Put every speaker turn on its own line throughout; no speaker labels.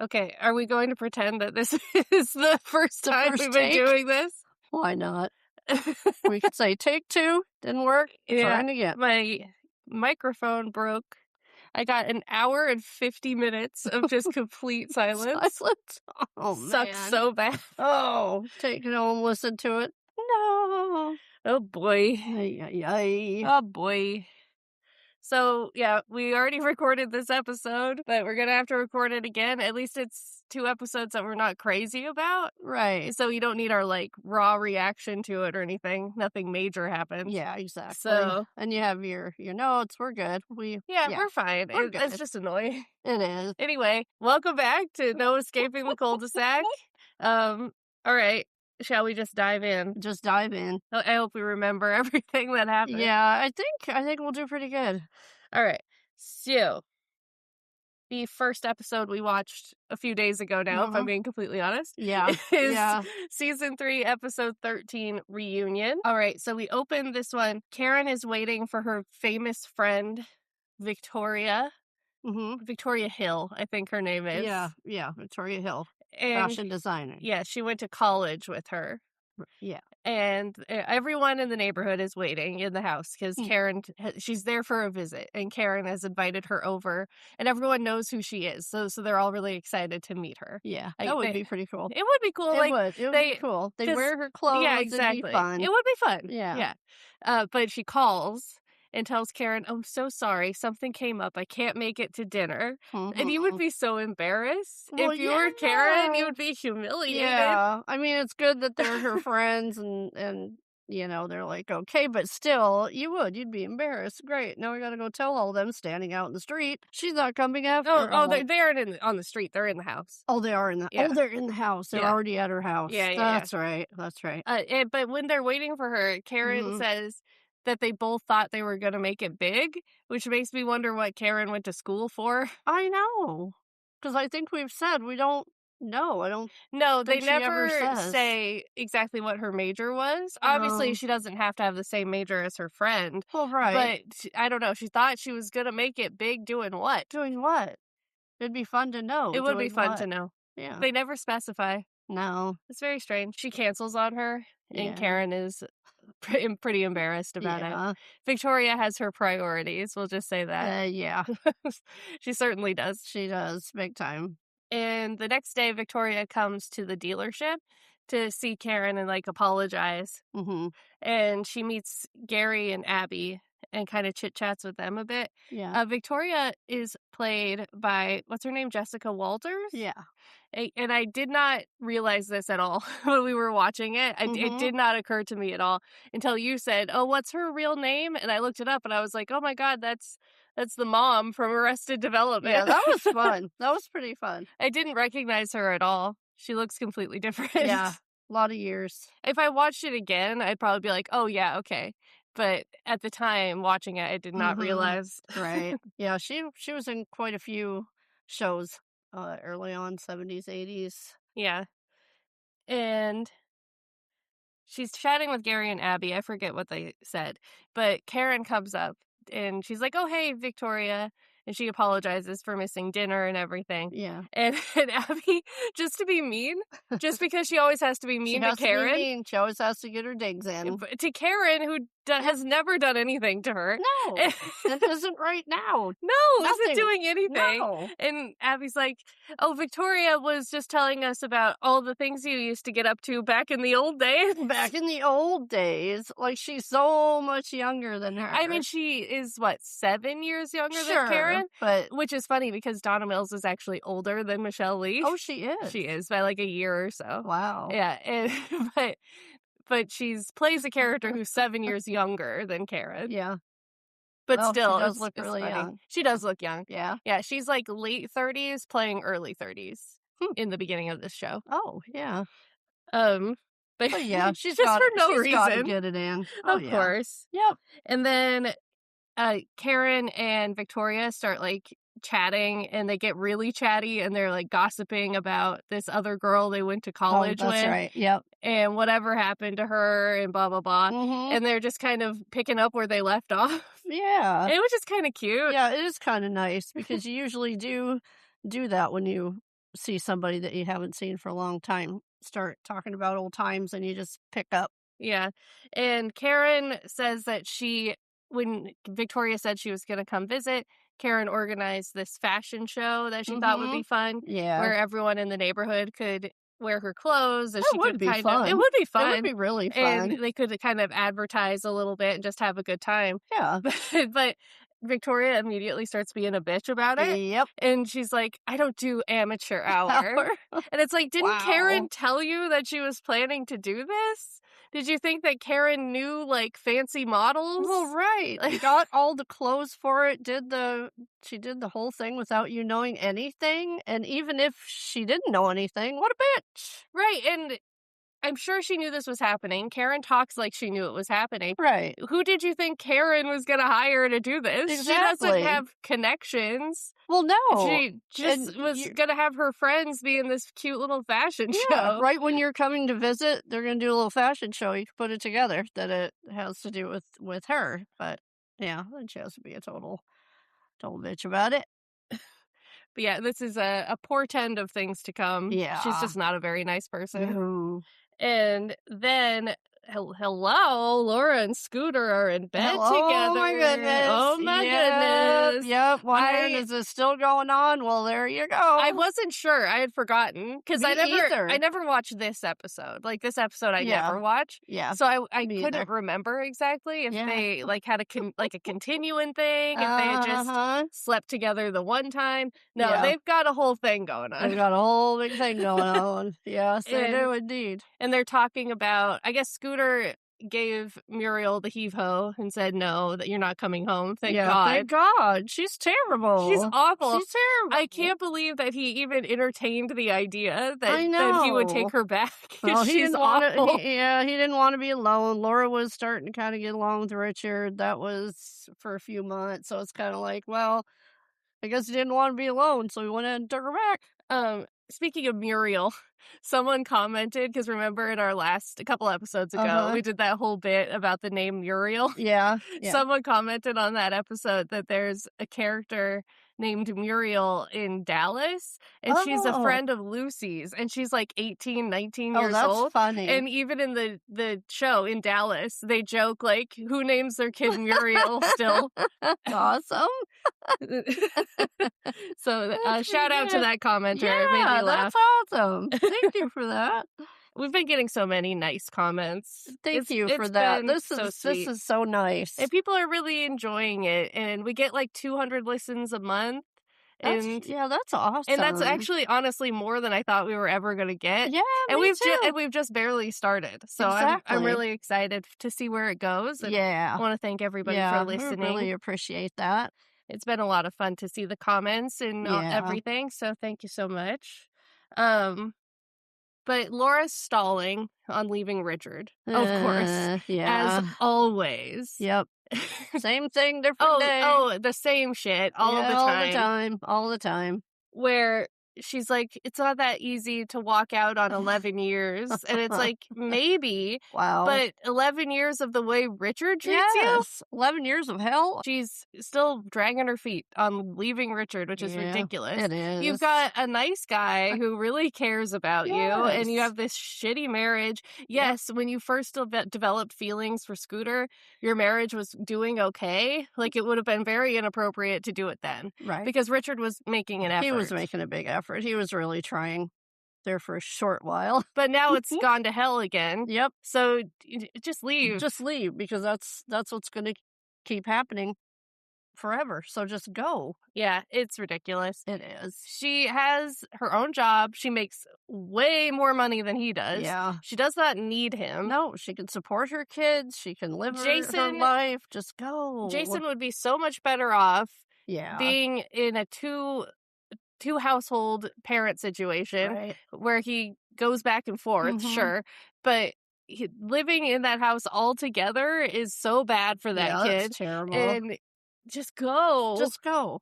Okay, are we going to pretend that this is the first time
first
we've been
take?
doing this?
Why not? We could say take 2, didn't work,
Yeah,
trying again.
my microphone broke. I got an hour and 50 minutes of just complete silence.
Silence. Oh,
Sucks
man.
so bad.
Oh, take it home, listen to it. No.
Oh boy.
Ay, ay, ay.
Oh boy. So, yeah, we already recorded this episode, but we're gonna have to record it again. At least it's 2 episodes that we're not crazy about.
Right.
So you don't need our, like, raw reaction to it or anything. Nothing major happens.
Yeah, exactly.
So
And you have your notes. We're good.
yeah, we're fine.
We're
It's
good.
just annoying.
It is.
Anyway, welcome back to No Escaping the Cul-de-Sac. All right. Shall we just dive in?
Just dive in.
I hope we remember everything that happened.
Yeah, I think we'll do pretty good.
All right. So, the first episode we watched a few days ago now, if I'm being completely honest.
Yeah.
Is
Yeah.
season 3, episode 13, Reunion. All right, so we open this one. Karen is waiting for her famous friend, Victoria. Victoria Hill, I think her name is.
Yeah, Victoria Hill,
And
fashion designer.
yeah, she went to college with her.
Yeah.
And everyone in the neighborhood is waiting in the house because Karen, she's there for a visit, and Karen has invited her over, and everyone knows who she is. So they're all really excited to meet her.
Yeah, that would be pretty cool.
It would be cool.
It would be cool. They wear her clothes.
Yeah, exactly.
It'd be fun.
It would be fun.
Yeah.
But she calls and tells Karen, "I'm so sorry. Something came up. I can't make it to dinner." And you would be so embarrassed.
Well,
if you were Karen, you would be humiliated.
Yeah. I mean, it's good that they're her friends and they're like, okay, but still, you'd be embarrassed. Great. Now we got to go tell all them standing out in the street. She's not coming after.
They aren't on the street. They're in the house.
Oh, they are in the.
Yeah.
Oh, they're in the house. They're already at her house.
Yeah.
That's right.
But when they're waiting for her, Karen says that they both thought they were going to make it big, which makes me wonder what Karen went to school for.
I know. Because I think we've said we don't know. I don't.
No, they
think she ever
never
says.
say exactly what her major was. Obviously, she doesn't have to have the same major as her friend.
Well, right.
But I don't know. She thought she was going to make it big doing what?
Doing what? It'd be fun to know.
It would be fun to know.
Yeah.
They never specify.
No.
It's very strange. She cancels on her, and Karen is pretty embarrassed about it. Victoria has her priorities. We'll just say that.
Yeah.
She certainly does.
She does. Big time.
And the next day, Victoria comes to the dealership to see Karen and, like, apologize. And she meets Gary and Abby and kind of chit-chats with them a bit.
Yeah.
Victoria is played by, what's her name, Jessica Walters?
Yeah.
And I did not realize this at all when we were watching it. It did not occur to me at all until you said, "Oh, what's her real name?" And I looked it up, and I was like, "Oh my God, that's the mom from Arrested Development."
Yeah, that was fun. That was pretty fun.
I didn't recognize her at all. She looks completely different.
Yeah, a lot of years.
If I watched it again, I'd probably be like, "Oh yeah, okay." But at the time watching it, I did not realize.
Right. Yeah, she was in quite a few shows early on, 70s, 80s.
Yeah. And she's chatting with Gary and Abby. I forget what they said. But Karen comes up and she's like, "Oh, hey, Victoria." And she apologizes for missing dinner and everything.
Yeah.
And Abby, just to be mean, just because she always has to be mean to Karen.
She always has to get her digs in.
To Karen, who has never done anything to her.
No, that isn't right now.
No, isn't doing anything.
No.
And Abby's like, "Oh, Victoria was just telling us about all the things you used to get up to back in the old days."
Back in the old days. Like, she's so much younger than her.
I mean, she is, 7 years younger than Karen?
But
which is funny because Donna Mills is actually older than Michelle Lee.
Oh, she is.
She is, by like a year or so.
Wow.
Yeah, but she's plays a character who's 7 years younger than Karen.
Yeah.
But
well,
still,
she does look really young.
She does look young.
Yeah.
Yeah, she's like late 30s playing early 30s in the beginning of this show.
Oh, yeah.
But
yeah,
she's just for no reason.
Gotta get it in.
Of course.
Yep.
And then Karen and Victoria start like chatting, and they get really chatty, and they're like gossiping about this other girl they went to college with.
That's right. Yep.
And whatever happened to her and blah, blah, blah. And they're just kind of picking up where they left off.
Yeah.
It was just kind of cute.
Yeah, it is kind of nice because you usually do that when you see somebody that you haven't seen for a long time start talking about old times and you just pick up.
Yeah. And Karen says that when Victoria said she was going to come visit, Karen organized this fashion show that she thought would be
Mhm.
fun,
Yeah.
where everyone in the neighborhood could wear her clothes and
That
she
would
could
be
it
fun.
would be
It would
fun.
be really
And
fun.
they could kind of advertise a little bit and just have a good time.
Yeah.
But Victoria immediately starts being a bitch about it.
Yep.
And she's like, I don't do amateur hour.
Hour.
And it's like, didn't
Wow.
Karen tell you that she was planning to do this? Did you think that Karen knew, like, fancy models?
Well, right. Got all the clothes for it, she did the whole thing without you knowing anything, and even if she didn't know anything, what a bitch.
Right, and I'm sure she knew this was happening. Karen talks like she knew it was happening.
Right.
Who did you think Karen was gonna hire to do this? She doesn't
Exactly.
have connections.
Well, no.
She
And
just was
you
gonna have her friends be in this cute little fashion
yeah,
show.
right when you're coming to visit, they're gonna do a little fashion show, you can put it together that it has to do with her, but, yeah, then she has to be a total bitch about it.
But yeah, this is a portend of things to come. She's
Yeah.
just not a very nice person.
No.
And then, hello, Laura and Scooter are in bed
Hello, oh my
together.
goodness.
Oh my
Yep,
goodness.
yep, wondering,
I
is this still going on? Well, there you
I
go.
wasn't sure. I had forgotten because
Me either.
I never watched this episode. Like this episode I
Yeah,
never watched.
yeah,
So I
me either.
couldn't remember exactly if
Yeah.
they like had like a continuing thing, if they had just
Uh-huh.
slept together the one time. No,
Yeah,
they've got a whole thing going
they've
on.
got a whole big thing going on. Yes, they
And
do indeed.
And they're talking about, I guess Scooter gave Muriel the heave ho and said, no, that you're not coming home. Thank
Yeah, thank
God.
God. She's
She's
terrible.
awful.
She's terrible.
I can't believe that he even entertained the idea
I
that he would
know.
take her back.
Well, he
She's
didn't want to.
awful.
Yeah, he didn't want to be alone. Laura was starting to kind of get along with Richard. That was for a few months, so it's kind of like, well, I guess he didn't want to be alone, so he went ahead and took her back.
Speaking of Muriel, someone commented, because remember in our a couple episodes ago,
Uh-huh.
we did that whole bit about the name Muriel.
Yeah, yeah.
Someone commented on that episode that there's a character named Muriel in Dallas, and she's a
Oh.
friend of Lucy's, and she's like 18, 19
Oh,
years
that's
old.
funny.
And even in the show in Dallas, they joke like, who names their kid Muriel still?
Awesome.
So
That's pretty
shout out to
good.
that commenter. It made me
Yeah,
laugh.
that's awesome. Thank you for that.
We've been getting so many nice comments.
Thank you for
It's
that.
been
This
so
is
sweet.
so nice.
And people are really enjoying it, and we get like 200 listens a month,
That's
and
that's awesome.
and that's actually honestly more than I thought we were ever going to get.
Yeah,
And
me too.
and we've just barely started. So I'm
Exactly.
really excited to see where it goes. And
Yeah.
I want to thank everybody
Yeah,
for
we
listening.
really appreciate that.
It's been a lot of fun to see the comments and
Yeah.
everything. So thank you so much. But Laura's stalling on leaving Richard, of course, as
Yeah.
always.
Yep. Same thing, different day.
Oh, the same shit all
Yeah,
the
all
time.
the time. All the time.
Where she's like, it's not that easy to walk out on 11 years. And it's like, maybe,
Wow.
but 11 years of the way Richard treats you?
Yes. 11 years of hell.
She's still dragging her feet on leaving Richard, which is
Yeah,
ridiculous.
it is.
You've got a nice guy who really cares about you, and you
Yes.
have this shitty marriage. Yes, when you first developed feelings for Scooter, your marriage was doing okay. Like, it would have been very inappropriate to do it then.
Right.
Because Richard was making an effort.
He was making a big effort. He was really trying there for a short while.
But now it's gone to hell again.
Yep.
So just leave.
Just leave, because that's what's going to keep happening forever. So just go.
Yeah, it's ridiculous.
It is.
She has her own job. She makes way more money than he does.
Yeah.
She does not need him.
No, she can support her kids. She can live her
Jason-
life. Just go.
Jason would be so much better off
Yeah.
being in a two household parent situation
Right.
where he goes back and forth,
Mhm.
sure, but living in that house all together is so bad for that
Yeah,
kid.
that's terrible.
And just go.
Just go.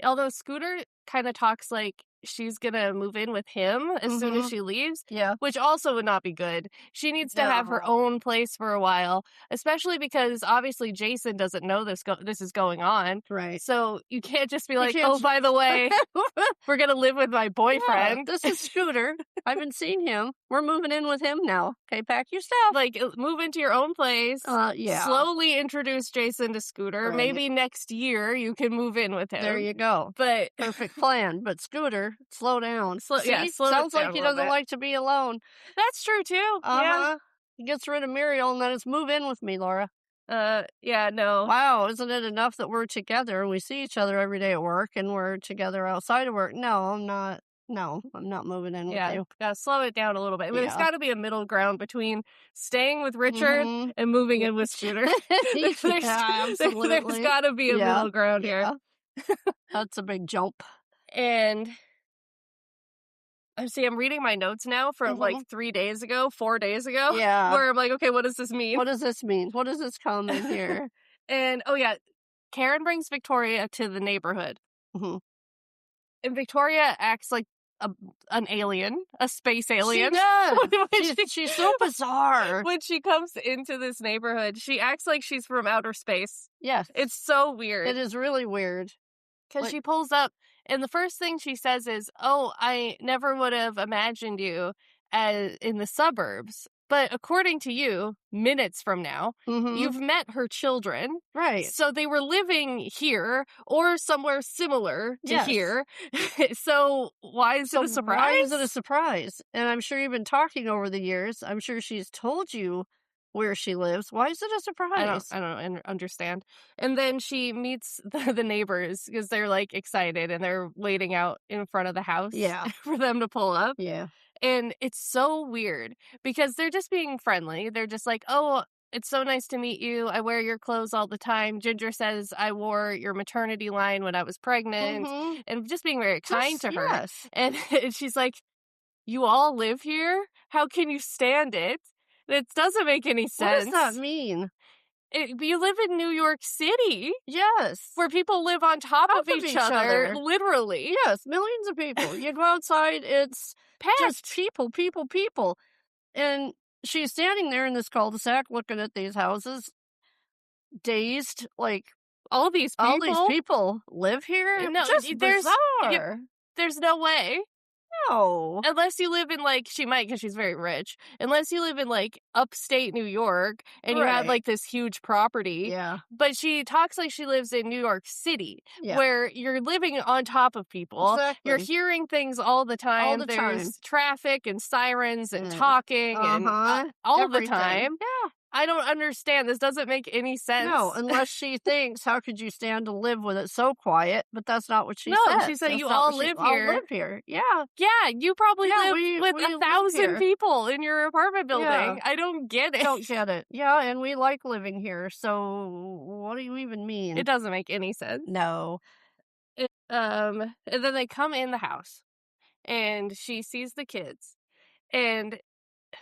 Although Scooter kind of talks like she's gonna move in with him as soon as
Mhm.
she leaves,
Yeah.
which also would not be good. She needs to have her
No.
own place for a while, especially because obviously Jason doesn't know this is going on.
Right.
So you can't just be
You
like,
can't
"Oh, by the way, we're gonna live with my
Yeah,
boyfriend."
this is Scooter. I haven't seen him. We're moving in with him now. Okay, pack your stuff.
Like, move into your own place,
Yeah,
slowly introduce Jason to Scooter.
right.
Maybe next year you can move in with
There
him.
you go.
But
Perfect plan. But Scooter, slow down. See?
slow it
Sounds like
down a
he
little
doesn't
bit.
like to be alone.
That's true too. Yeah.
Uh-huh. He gets rid of Muriel and then it's move in with me, Laura.
Yeah, no.
Wow, isn't it enough that we're together and we see each other every day at work and we're together outside of work? No, I'm not. No, I'm not moving in with
Yeah,
you.
gotta slow it down a little bit. I mean, there's
Yeah.
gotta be a middle ground between staying with Richard
Mhm.
and moving
Yeah.
in with Scooter.
Yeah,
There's
absolutely.
gotta be a
Yeah.
middle ground here.
Yeah. That's a big jump.
And see, I'm reading my notes now from like
Mhm.
3 days ago, 4 days ago,
Yeah.
where I'm like, okay, what does this mean?
What does this mean? What does this come in here?
And oh yeah, Karen brings Victoria to the neighborhood.
Mhm.
And Victoria acts like a, an alien, a space
She
alien.
does.
when,
She's so bizarre.
when she comes into this neighborhood, she acts like she's from outer space.
Yes.
It's so
It
weird
is really weird.
because
Like
she pulls up, and the first thing she says is, "Oh, I never would have imagined you as in the suburbs." But according to you, minutes from now,
mhm.
you've met her children.
Right.
So they were living here or somewhere similar to
Yes.
here. So why is it
So
a
why is it a
surprise?
surprise? And I'm sure you've been talking over the years. I'm sure she's told you where she lives. Why is it a surprise?
I don't understand. And then she meets the neighbors because they're like excited and they're waiting out in front of the house
Yeah.
for them to pull up.
Yeah.
And it's so weird because they're just being friendly. They're just like, "Oh, it's so nice to meet you. I wear your clothes all the time. Ginger says I wore your maternity line when I was pregnant,"
Mhm.
and just being very kind
Just
to her.
yes.
And she's like, "You all live here? How can you stand it? It doesn't make any
What does that
sense.
mean?
You live in New York City
Yes.
where people live on top
Top
of
of
each
each
other,
other.
literally.
Yes, millions of people. You go outside, it's just
Packed.
people, people, people. And she's standing there in this cul-de-sac looking at these houses, dazed, like,
All these
all these
people.
people live here?
No,
Just
yep,
bizarre.
there's no way.
No.
Unless you live in, like she might because she's very rich. Unless you live in, like, upstate New York and you have,
Right.
like, this huge property.
Yeah.
But she talks like she lives in New York City,
Yeah.
where you're living on top of people. You're
Exactly.
hearing things all the
All
time.
the
There's
time.
traffic and sirens and
Mm.
talking and
Uh-huh.
all the
Everything.
time.
Yeah.
I don't understand. This doesn't make any sense.
No, unless she thinks, how could you stand to live with it so quiet? But that's not what she
No,
said.
she said
That's
you
not
all
what she
live
all
here.
live here. Yeah.
Yeah, you probably
Yeah,
live
we
with
live
1,000
here.
people in your apartment
Yeah.
building. I don't get it.
Don't get it. Yeah, and we like living here. So what do you even mean?
It doesn't make any sense.
No.
And then they come in the house, and she sees the kids. And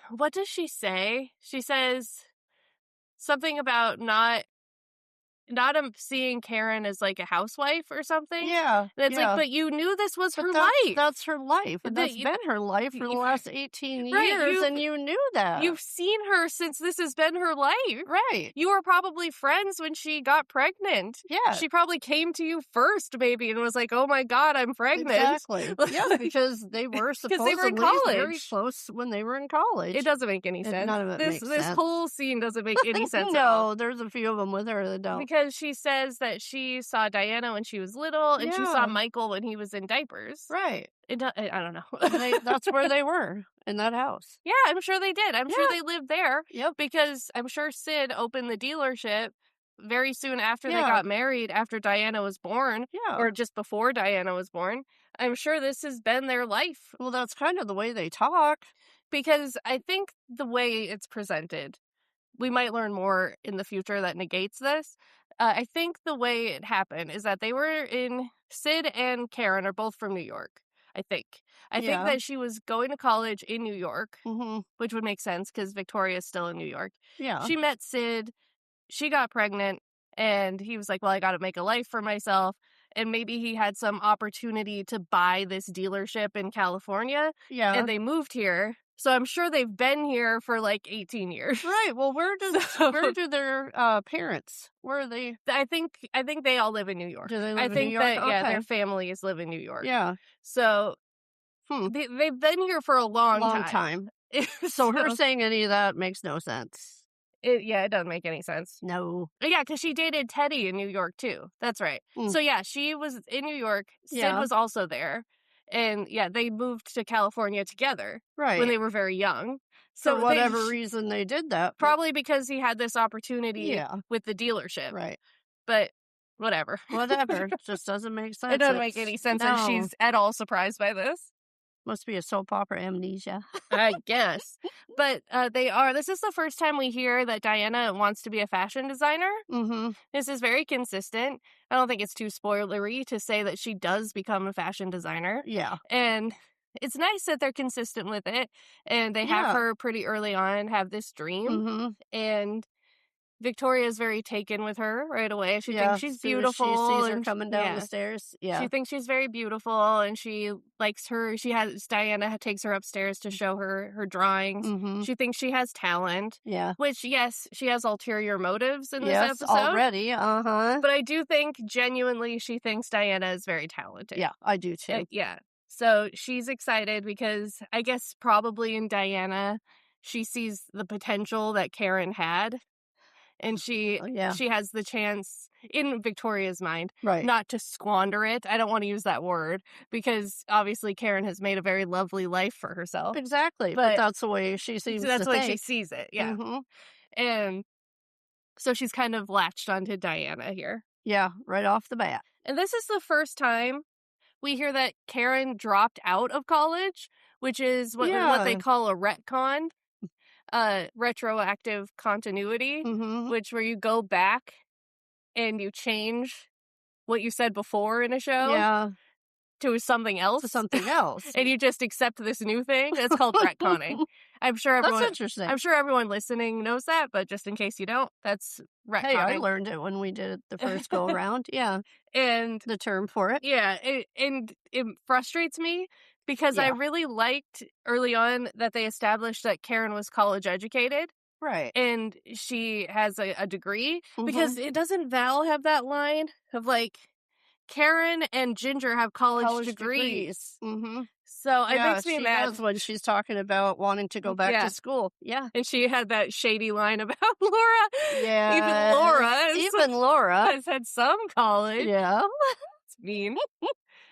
what does she say? She says something about not seeing Karen as like a housewife or something.
Yeah.
And it's like,
Yeah.
but you knew this was
But
her life.
that's her life, and
That
that's been her life for the last 18
right,
years, and you knew that.
you've seen her since this has been her life.
Right.
You were probably friends when she got pregnant.
Yeah.
She probably came to you first, maybe, and was like, "Oh my God, I'm pregnant."
Exactly. Yeah, because they were
because they were in
supposedly very
college.
close when they were in college.
It doesn't make any sense.
None of it makes
This
sense.
whole scene doesn't make any sense at all.
No, there's a few of them with her that don't.
Because she says that she saw Diana when she was little, and she saw
Yeah.
Michael when he was in diapers.
Right.
I don't know.
That's where they were, in that house.
Yeah, I'm sure they did. I'm sure
Yeah.
they lived there
Yep.
because I'm sure Sid opened the dealership very soon after they
Yeah.
got married, after Diana was born,
Yeah.
or just before Diana was born. I'm sure this has been their life
Well, that's kind of the way they talk.
because I think the way it's presented, we might learn more in the future that negates this. I think the way it happened is that Sid and Karen are both from New York. I think. I think
Yeah.
that she was going to college in New York,
Mm-hmm.
which would make sense because Victoria's still in New York.
Yeah.
She met Sid, she got pregnant, and he was like, "Well, I got to make a life for myself." and maybe he had some opportunity to buy this dealership in California,
Yeah.
and they moved here. So I'm sure they've been here for like 18 years.
Right. Well,
So
where do their parents? Where are they?
I think they all live in New York.
Do they
I
live in New
think
York?
that yeah,
Okay.
their families live in New York.
Yeah.
So
Hmm.
they've been here for a long
Long
time.
time. So her saying any of that makes no sense.
It doesn't make any sense.
No.
Yeah, because she dated Teddy in New York too. That's right.
Mm.
So yeah, she was in New York. Sid
Yeah.
was also there, and yeah, they moved to California together when
Right.
they were very young.
For
So
whatever reason they did that. But
probably because he had this opportunity
yeah.
with the dealership.
Right.
But whatever.
Whatever. Just doesn't make
It
sense.
doesn't make any sense, and
No.
she's at all surprised by this.
Must be a soap opera amnesia.
I guess. But this is the first time we hear that Diana wants to be a fashion designer.
Mm-hmm.
This is very consistent. I don't think it's too spoilery to say that she does become a fashion designer.
Yeah.
And it's nice that they're consistent with it. And they have
Yeah.
her pretty early on have this dream.
Mm-hmm.
And Victoria's very taken with her right away. She
Yeah.
thinks
As
she's
soon as she
beautiful.
sees her
And
coming down the stairs. Yeah.
she thinks she's very beautiful, and she likes her. Diana takes her upstairs to show her drawings.
Mm-hmm.
She thinks she has talent,
Yeah.
which, yes, she has ulterior motives in this
Yes,
episode.
already. Uh-huh.
But I do think genuinely she thinks Diana is very talented.
Yeah, I do too.
Yeah. So she's excited because I guess probably in Diana, she sees the potential that Karen had. And she
Yeah.
has the chance, in Victoria's mind,
Right.
not to squander it. I don't want to use that word because obviously Karen has made a very lovely life for herself.
Exactly.
But
That's the way she seems
that's
to
the way she
think.
sees it. Yeah.
Mm-hmm.
And so she's kind of latched onto Diana here.
Yeah, right off the bat.
And this is the first time we hear that Karen dropped out of college, which is what they
Yeah.
call a retcon. Retroactive continuity,
Mm-hmm.
which where you go back and you change what you said before in a show
Yeah,
to something else,
to something else.
and you just accept this new thing. It's called retconning. I'm sure
That's interesting.
everyone listening knows that, but just in case you don't, that's retconning.
Hey, I learned it when we did it the first go around. Yeah,
And
the term for it.
yeah, it frustrates me because I
Yeah.
really liked early on that they established that Karen was college educated
Right.
and she has a degree,
Mhm.
because it doesn't Val have that line of like, Karen and Ginger have college degrees.
Mm-hmm.
So it
Yeah,
makes me
she
mad.
does when she's talking about wanting to go back
Yeah.
to school. Yeah.
And she had that shady line about Laura.
Yeah. Even Laura.
has had some college.
Yeah.
It's mean.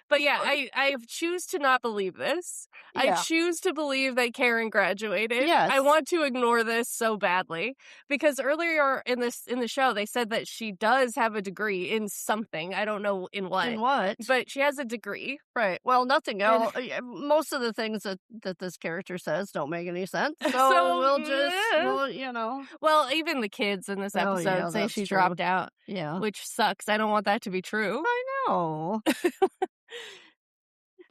But yeah, I choose to not believe this. I
Yeah.
choose to believe that Karen graduated.
Yes.
I want to ignore this so badly because earlier in the show they said that she does have a degree in something. I don't know in what.
In what?
But she has a degree.
Right. Well, nothing else. Most of the things that this character says don't make any sense. So,
So,
we'll.
Well, even the kids in this
Oh,
episode
yeah,
say
that's
she
true.
dropped out,
Yeah.
which sucks. I don't want that to be true.
I know.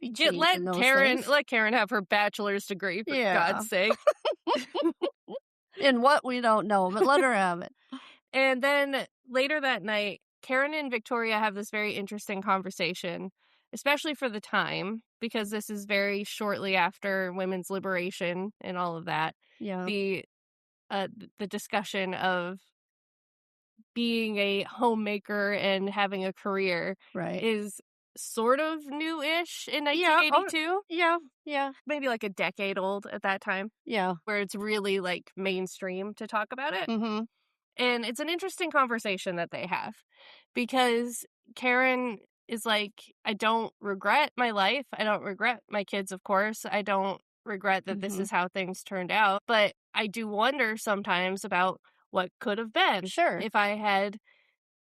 Let Karen have her bachelor's degree, for
Yeah.
God's sake.
In what we don't know, but let her have it.
And then later that night, Karen and Victoria have this very interesting conversation, especially for the time, because this is very shortly after women's liberation and all of that.
Yeah.
The discussion of being a homemaker and having a career
Right.
is sort of new-ish in
Yeah.
1982.
Yeah. Yeah.
Maybe like a decade old at that time,
Yeah.
where it's really like mainstream to talk about it.
Mm-hmm.
And it's an interesting conversation that they have because Karen is like, I don't regret my life. I don't regret my kids, of course. I don't regret that this
Mhm.
is how things turned out. But I do wonder sometimes about what could have been.
Sure.
If I had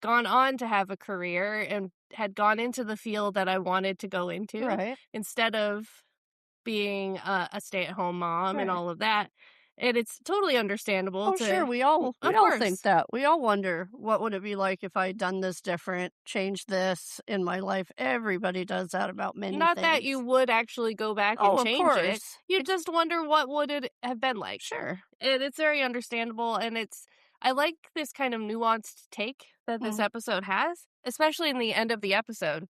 gone on to have a career and had gone into the field that I wanted to go into
Right.
instead of being a stay-at-home mom and
Right.
all of that. And it's totally understandable.
Oh, sure. We all
Of
think
course.
that. We all wonder what would it be like if I'd done this different, changed this in my life. Everybody does that about many
Not
things.
that you would actually go back
Oh,
and
of
change it.
course.
You just wonder what would it have been like.
Sure.
And it's very understandable, and I like this kind of nuanced take that this
Mhm.
episode has, especially in the end of the episode.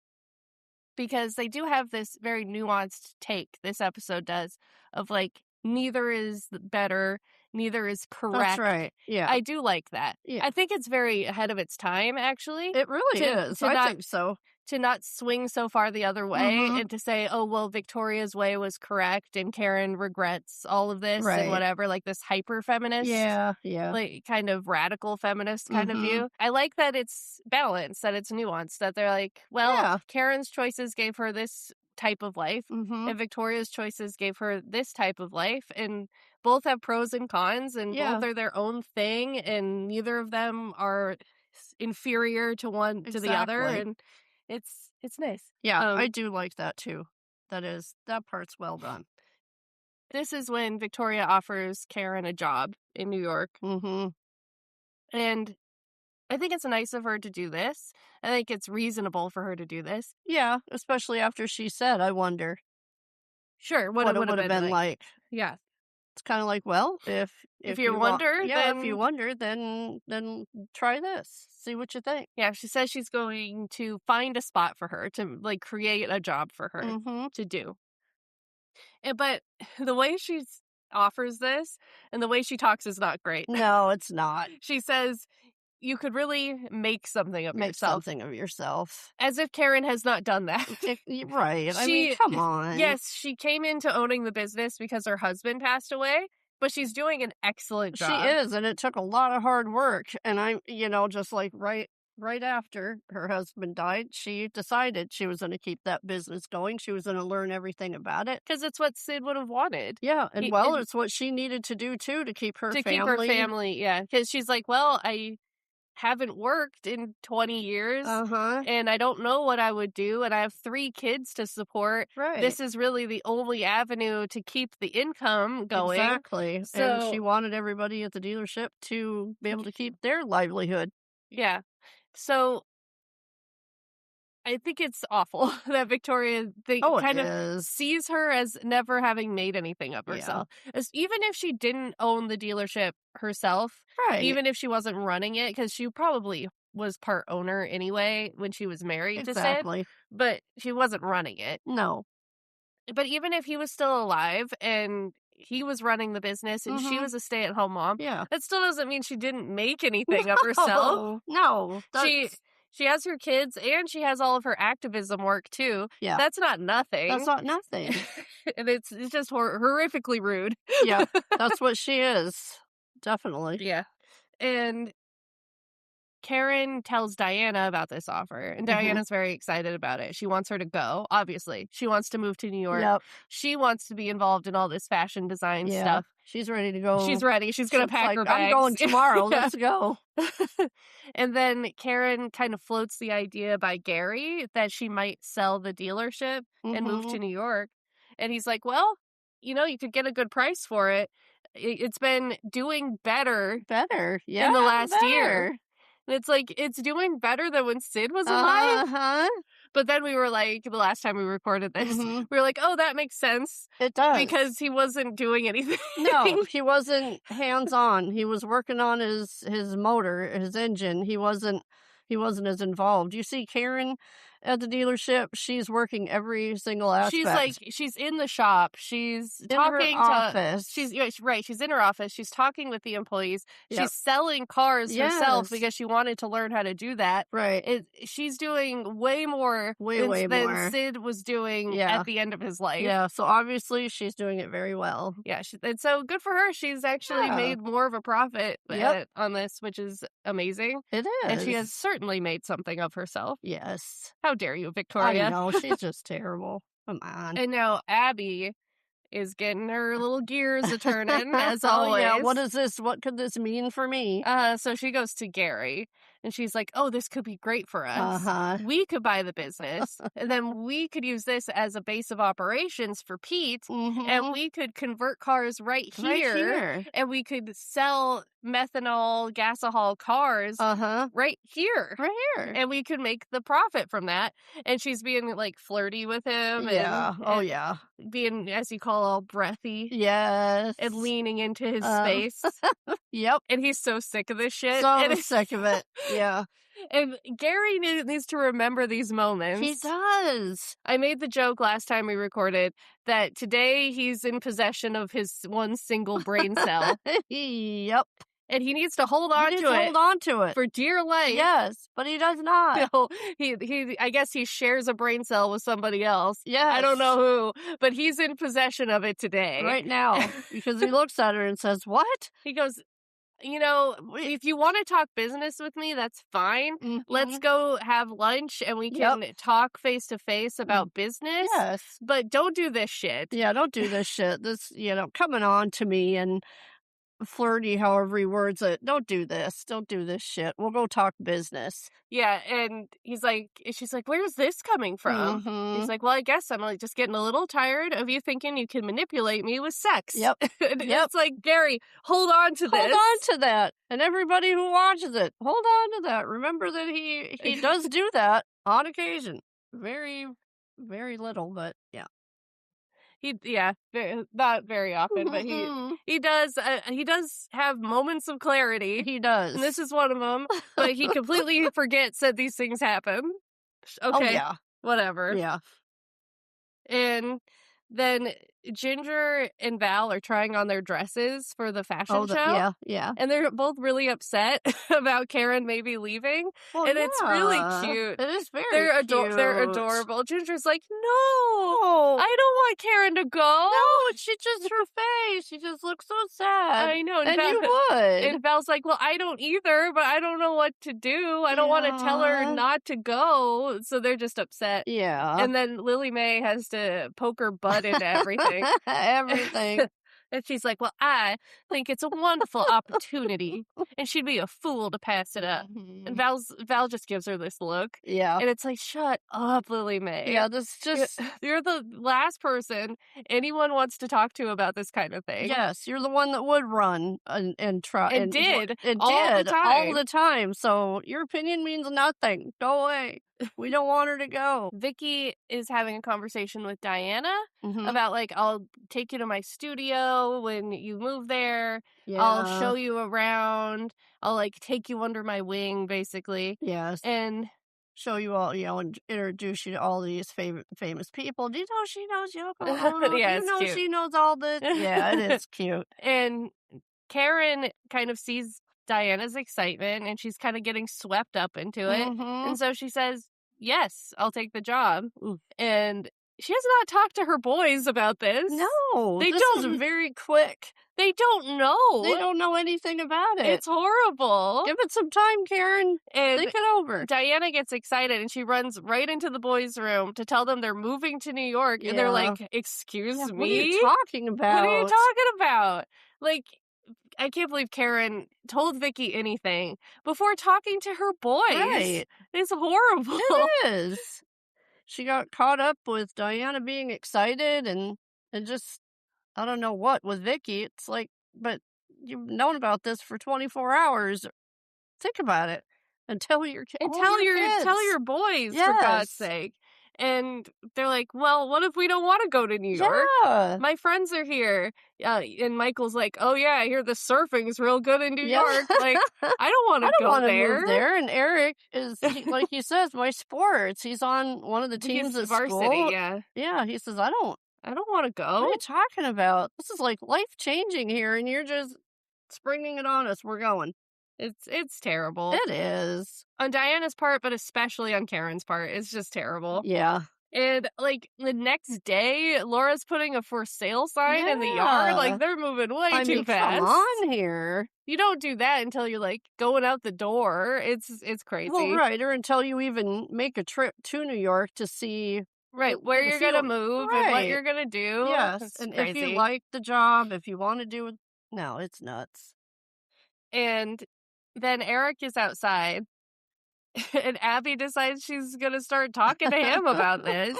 because they do have this very nuanced take, this episode does, of like, neither is better, neither is
That's
correct.
right. Yeah.
I do like that.
Yeah.
I think it's very ahead of its time, actually,
It really is.
to
I
not
think so.
to not swing so far the other way
Mhm.
and to say, "Oh, well, Victoria's way was correct and Karen regrets all of this," and
Right.
whatever, like this hyper feminist,
Yeah, yeah.
like kind of radical feminist kind of
Mhm.
view. I like that it's balanced, that it's nuanced, that they're like, well,
Yeah.
Karen's choices gave her this type of life,
Mhm.
and Victoria's choices gave her this type of life, and both have pros and cons, and both
Yeah,
are their own thing, and neither of them are inferior to one to the other,
exactly.
and it's nice.
Yeah, I do like that too. That part's well done.
This is when Victoria offers Karen a job in New York,
Mhm.
and I think it's nice of her to do this. I think it's reasonable for her to do this.
Yeah, especially after she said, "I wonder
Sure, what it
what it
would have
would have
been
been
like.
like."
Yeah.
It's kinda like, well,
If
if
you
you want
wonder,
yeah, if you
then
wonder, then try this. See what you think.
yeah, she says she's going to find a spot for her to like create a job for her
Mhm.
to do. But the way she offers this and the way she talks is not great.
No, it's not.
She says you could really make something of
Make
yourself,
something of yourself.
as if Karen has not done that.
Right, I mean,
She
come on.
yes, she came into owning the business because her husband passed away, but she's doing an excellent
She
job.
is, and it took a lot of hard work, and just like right after her husband died, she decided she was gonna keep that business going, she was gonna learn everything about it.
Because it's what Sid would have wanted.
Yeah, and
He
well,
and
it's what she needed to do too to keep her
to keep her
family.
family, yeah. Because she's like, "Well, I haven't worked in 20 years,
Uh-huh.
and I don't know what I would do, and I have 3 kids to support.
Right.
This is really the only avenue to keep the income going."
Exactly, and she
So
wanted everybody at the dealership to be able to keep their livelihood.
yeah. So I think it's awful that Victoria
Oh, it
kind of
is.
sees her as never having made anything of
Yeah.
herself. Even if she didn't own the dealership herself,
Right.
even if she wasn't running it, because she probably was part owner anyway when she was married to Sid,
Exactly.
but she wasn't running it.
No.
But even if he was still alive and he was running the business and she
Mhm.
was a stay-at-home mom,
Yeah.
that still doesn't mean she didn't make anything of herself.
No. No.
She
That's
she has her kids and she has all of her activism work too.
yeah.
That's not
That's
nothing.
not nothing.
And it's just horrifically rude.
Yeah. That's what she is. Definitely.
Yeah. And Karen tells Diana about this offer, and
Mhm.
Diana's very excited about it. She wants her to go, obviously. She wants to move to New York.
Yep.
She wants to be involved in all this fashion design
Yeah.
stuff.
She's ready to go.
She's ready. She's going to
She's
pack
like,
her
"I'm
bags.
going tomorrow.
Yeah.
Let's go."
And then Karen kind of floats the idea by Gary that she might sell the dealership and move to
Mhm.
New York. And he's like, well, you could get a good price for it. It's been doing better
Better.
in
Yeah,
the last year.
better.
And it's like, it's doing better than when Sid was alive.
Uh-huh.
But then we were like, the last time we recorded this,
Mhm.
we were like, oh, that makes sense
It does.
because he wasn't doing anything.
No, he wasn't hands-on. He was working on his motor, his engine. He wasn't as involved. You see Karen at the dealership, she's working every single aspect.
She's in the shop. She's
In her
talking to,
office.
right. She's in her office. She's talking with the employees.
Yep.
She's selling cars herself
Yes.
because she wanted to learn how to do that.
Right.
She's doing way more
Way
than
more.
Sid was doing
Yeah.
at the end of his life.
Yeah, so obviously she's doing it very well.
Yeah, and so good for her. She's actually
Yeah.
made more of a profit
Yep.
on this, which is amazing.
It is.
And she has certainly made something of herself.
Yes.
How dare you, Victoria?
I know, she's just terrible. Come on.
And now Abby is getting her little gears a-turning, as
Oh, yeah,
always.
what is this? What could this mean for me?
So she goes to Gary, and she's like, oh, this could be great for us.
Uh-huh.
We could buy the business, and then we could use this as a base of operations for Pete, and
Mhm.
we could convert cars right
Right
here,
here.
and we could sell methanol, gasohol cars
Uh-huh.
right here.
Right here.
And we could make the profit from that. And she's being like flirty with him.
Yeah. Oh,
and
yeah.
being, as you call, all breathy
Yes.
and leaning into his
Um,
space.
Yep.
And he's so sick of this shit.
So
and
sick of it. Yeah.
And Gary needs to remember these moments.
He does.
I made the joke last time we recorded that today he's in possession of his one single brain cell.
Yep.
And he needs to hold
He
on
needs
to
to
it
hold on to it.
for dear life.
Yes, but he does not.
No, I guess he shares a brain cell with somebody else.
Yes.
I don't know who, but he's in possession of it today.
Right now. Because he looks at her and says, "What?"
He goes, if you want to talk business with me, that's fine. Let's go have lunch and we can talk face to face about business.
Yes.
But don't do this shit.
Yeah, don't do this shit. This, coming on to me and flirty, however he words it. Don't do this. Don't do this shit. We'll go talk business.
Yeah, and she's like, where's this coming from? He's like, well, I guess I'm just getting a little tired of you thinking you can manipulate me with sex.
Yep.
It's like, Gary, hold on to this.
Hold on to that. And everybody who watches it, hold on to that. Remember that he does do that on occasion. Very, very little, but yeah.
Not very often, but he does have moments of clarity.
He does.
And this is one of them, but he completely forgets that these things happen. Okay.
Oh, yeah.
Whatever.
Yeah.
And then Ginger and Val are trying on their dresses for the fashion show.
Yeah, yeah.
And they're both really upset about Karen maybe leaving.
Well,
and it's really cute.
It is very
cute. They're adorable. Ginger's like, no, I don't want Karen to go.
No, she just, her face. She just looks so sad.
I know.
And you would.
And Val's like, well, I don't either, but I don't know what to do. I don't want to tell her not to go. So they're just upset.
Yeah.
And then Lily Mae has to poke her butt into everything.
Everything.
And she's like, well, I think it's a wonderful opportunity, and she'd be a fool to pass it up. And Val just gives her this look.
Yeah.
And it's like, shut up, Lily Mae.
Yeah, this just...
You're the last person anyone wants to talk to about this kind of thing.
Yes, you're the one that would run and try.
And did.
All the time. So your opinion means nothing. Go away. We don't want her to go.
Vicky is having a conversation with Diana about, like, I'll take you to my studio when you move there. Yeah. I'll show you around. I'll, like, take you under my wing, basically.
Yes.
And
show you all, and introduce you to all these famous people. Do you know she knows Yoko Ono?
Yeah,
Do you know
cute.
she knows all this? Yeah, it is cute.
And Karen kind of sees Diana's excitement, and she's kind of getting swept up into it. And so she says, yes, I'll take the job. And she has not talked to her boys about this.
No,
this
is very quick.
They don't know.
They don't know anything about it.
It's horrible.
Give it some time, Karen.
And
think it over.
Diana gets excited, and she runs right into the boys' room to tell them they're moving to New York. And they're like, excuse me?
What are you talking about?
What are you talking about? Like, I can't believe Karen told Vicky anything before talking to her boys.
Right.
It's horrible.
It is. She got caught up with Diana being excited and just, I don't know what, with Vicky. It's like, but you've known about this for 24 hours. Think about it. And tell your kids.
And tell your boys, for God's sake. And they're like, well, what if we don't want to go to New York?
Yeah.
My friends are here. And Michael's like, oh, yeah, I hear the surfing's real good in New York. Like, I don't want to go there.
Move there. And Eric is, like he says, my sports. He's on one of the teams at
varsity,
school.
Yeah.
Yeah, he says, I don't want to go. What are you talking about? This is like life-changing here, and you're just springing it on us. We're going.
It's terrible.
It is.
On Diana's part, but especially on Karen's part. It's just terrible.
Yeah.
And, like, the next day, Laura's putting a for sale sign in the yard. Like, they're moving way too fast.
Come on here.
You don't do that until you're, like, going out the door. It's crazy.
Well, right. Or until you even make a trip to New York to see...
Right, where you're going to move and what you're going to do.
Yes.
It's
and
crazy.
if you like the job, if you want to do it... No, it's nuts.
And then Eric is outside, and Abby decides she's going to start talking to him about this.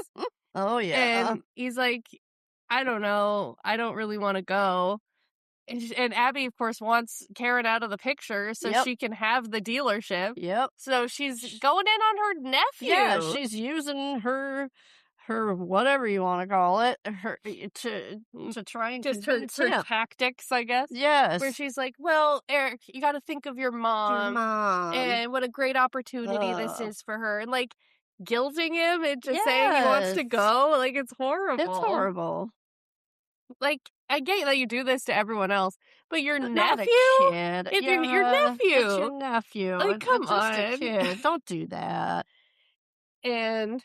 Oh, yeah.
And he's like, I don't know. I don't really want to go. And Abby, of course, wants Karen out of the picture so she can have the dealership.
Yep.
So she's going in on her nephew.
Yeah, she's using her her whatever you wanna call it, her
Mm,
to try and
just her
convince
her
him.
tactics, I guess, where
Yes.
she's like, "Well, Eric, you gotta think of your
Your
mom,
mom.
and what a great opportunity this
Ugh.
is for her," and, like, guilting him into saying he wants to
Yes.
go, like, it's
It's
horrible.
horrible.
Like, I get that you do this to everyone else, but your
But not a
nephew?
kid.
It's your
Yeah, it's your
nephew!
nephew.
Like, come
It's just a
on.
kid. Don't do that.
And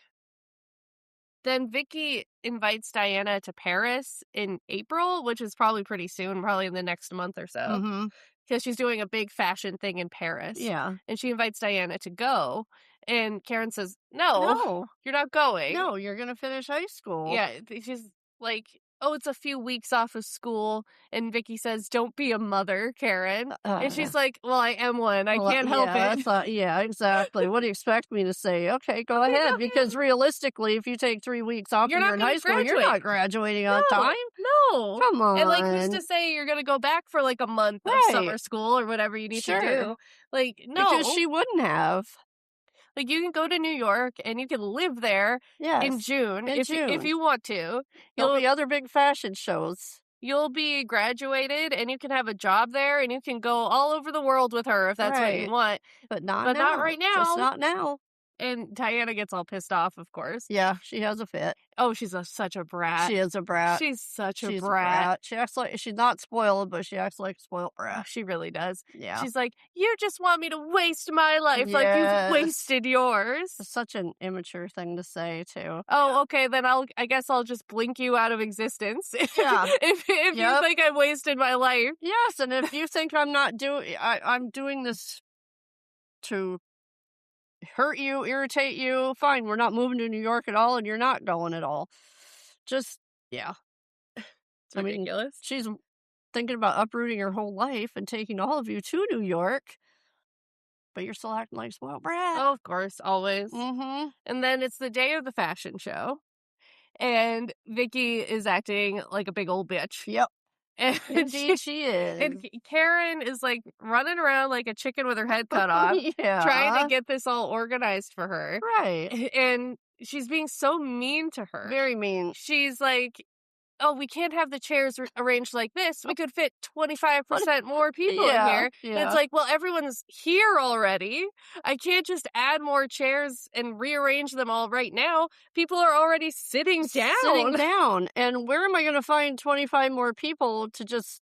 then Vicky invites Diana to Paris in April, which is probably pretty soon, probably in the next month or so,
Mhm.
because she's doing a big fashion thing in Paris.
Yeah.
And she invites Diana to go. And Karen says, "No,
No.
you're not going."
No, you're gonna finish high school.
Yeah, she's like, "Oh, it's a few weeks off of school." And Vicky says, "Don't be a mother, Karen." And
Uh,
she's like, "Well, I am one. I
well,
can't help
yeah,
it."
that's not yeah, exactly. What do you expect me to say? Okay, go
Okay, go
ahead. Because
ahead.
realistically, if you take 3 weeks off
You're
and you're
not
in
going
high
to
school, you're
graduate.
not graduating on
No,
time.
no.
Come
And, like, who's to
on.
say you're gonna go back for, like, a month of
Right.
summer school or whatever you need to
Sure.
do? Like,
Because
no.
she wouldn't have.
Like, you can go to New York, and you can live there in
Yes.
June
In
if
June.
you want to.
There'll
You'll
be other big fashion shows.
you'll be graduated, and you can have a job there, and you can go all over the world with her if that's what you
Right.
want,
But not
but not
now.
right
Just
now.
not now.
And Diana gets all pissed off, of course.
Yeah, she has a fit.
Oh, she's such a brat.
She is a brat.
She's such a
She's a
brat.
brat. She acts like she's not spoiled, but she acts like a spoiled
Oh,
brat.
she really does.
Yeah.
She's like, "You just want me to waste my life like you've
Yes.
wasted yours."
It's such an immature thing to say, too.
Oh, okay, then I guess I'll just blink you out of existence
Yeah.
if you
Yep.
think I wasted my life.
Yes, and if you think I'm doing this to hurt you, irritate you, fine, we're not moving to New York at all, and you're not going at all. Just yeah.
It's
I mean,
ridiculous.
she's thinking about uprooting her whole life and taking all of you to New York, but you're still acting like a spoiled brat.
Oh, of course, always.
Mhm.
And then it's the day of the fashion show, and Vicky is acting like a big old bitch.
Yep.
And
Indeed she is.
Karen is, like, running around like a chicken with her head cut off, trying to
Yeah.
get this all organized for her.
Right.
And she's being so mean to her.
Very mean.
She's like, "Oh, we can't have the chairs arranged like this. We could fit 25% more people in
Yeah,
here." And
yeah.
it's like, well, everyone's here already. I can't just add more chairs and rearrange them all right now. People are already sitting down.
Sitting down. And where am I gonna find 25 more people to just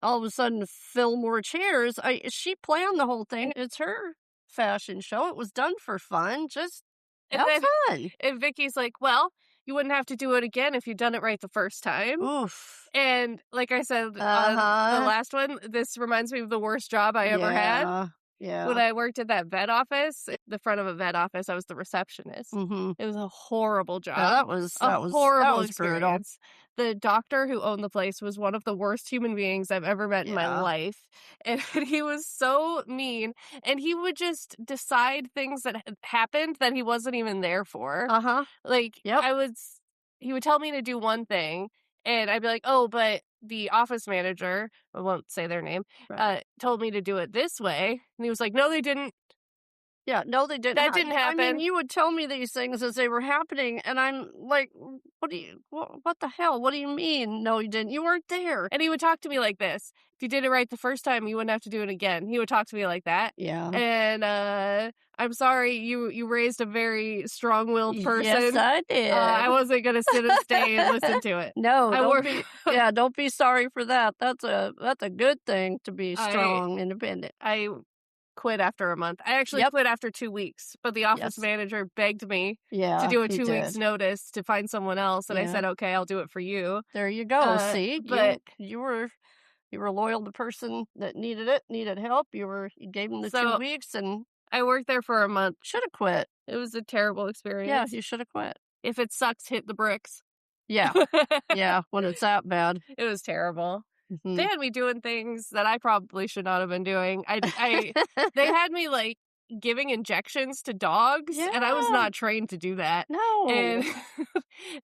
all of a sudden fill more chairs? She planned the whole thing. It's her fashion show. It was done for fun. Just
And
have
then
fun.
and Vicky's like, "Well, you wouldn't have to do it again if you'd done it right the first time."
Oof.
And like I said on the
Uh-huh.
last one, this reminds me of the worst job I ever had.
Yeah.
When I worked at that vet office, the front of a vet office, I was the receptionist.
Mhm.
It was a horrible job.
Yeah, that was
Horrible
brutal.
experience. The doctor who owned the place was one of the worst human beings I've ever met in my
Yeah.
life. And he was so mean. And he would just decide things that had happened that he wasn't even there for.
Uh-huh.
Like,
Yep.
he would tell me to do one thing, and I'd be like, "Oh, but the office manager," I won't say their name,
Right.
told me to do it this way. And he was like, "No, they didn't.
Yeah, no, they didn't.
That didn't
I mean,
happen."
you would tell me these things as they were happening, and I'm like, what the hell? What do you mean? No, you didn't. You weren't there.
And he would talk to me like this. If you did it right the first time, you wouldn't have to do it again. He would talk to me like that.
Yeah.
And I'm sorry, you raised a very strong-willed person.
Yes, I did.
I wasn't gonna sit and stay and listen to it.
No,
I
don't
work-
be. Yeah, don't be sorry for that. That's a good thing to be strong, independent.
I quit after a month. I actually
Yep.
quit after 2 weeks, but the office
Yes.
manager begged me
Yeah,
to do a
he
2 weeks
did.
notice to find someone else, and I
Yeah.
said, "Okay, I'll do it for you."
There you go. See,
but-
you were loyal to the person that needed help. You gave him the
So-
2 weeks and
I worked there for a month.
should have quit.
It was a terrible
Yeah,
experience.
you should have quit.
If it sucks, hit the bricks.
Yeah, yeah, when it's that bad.
It was terrible.
Mhm.
They had me doing things that I probably should not have been doing. They had me, like, giving injections to dogs, and I was
Yeah.
not trained to do that. And
No.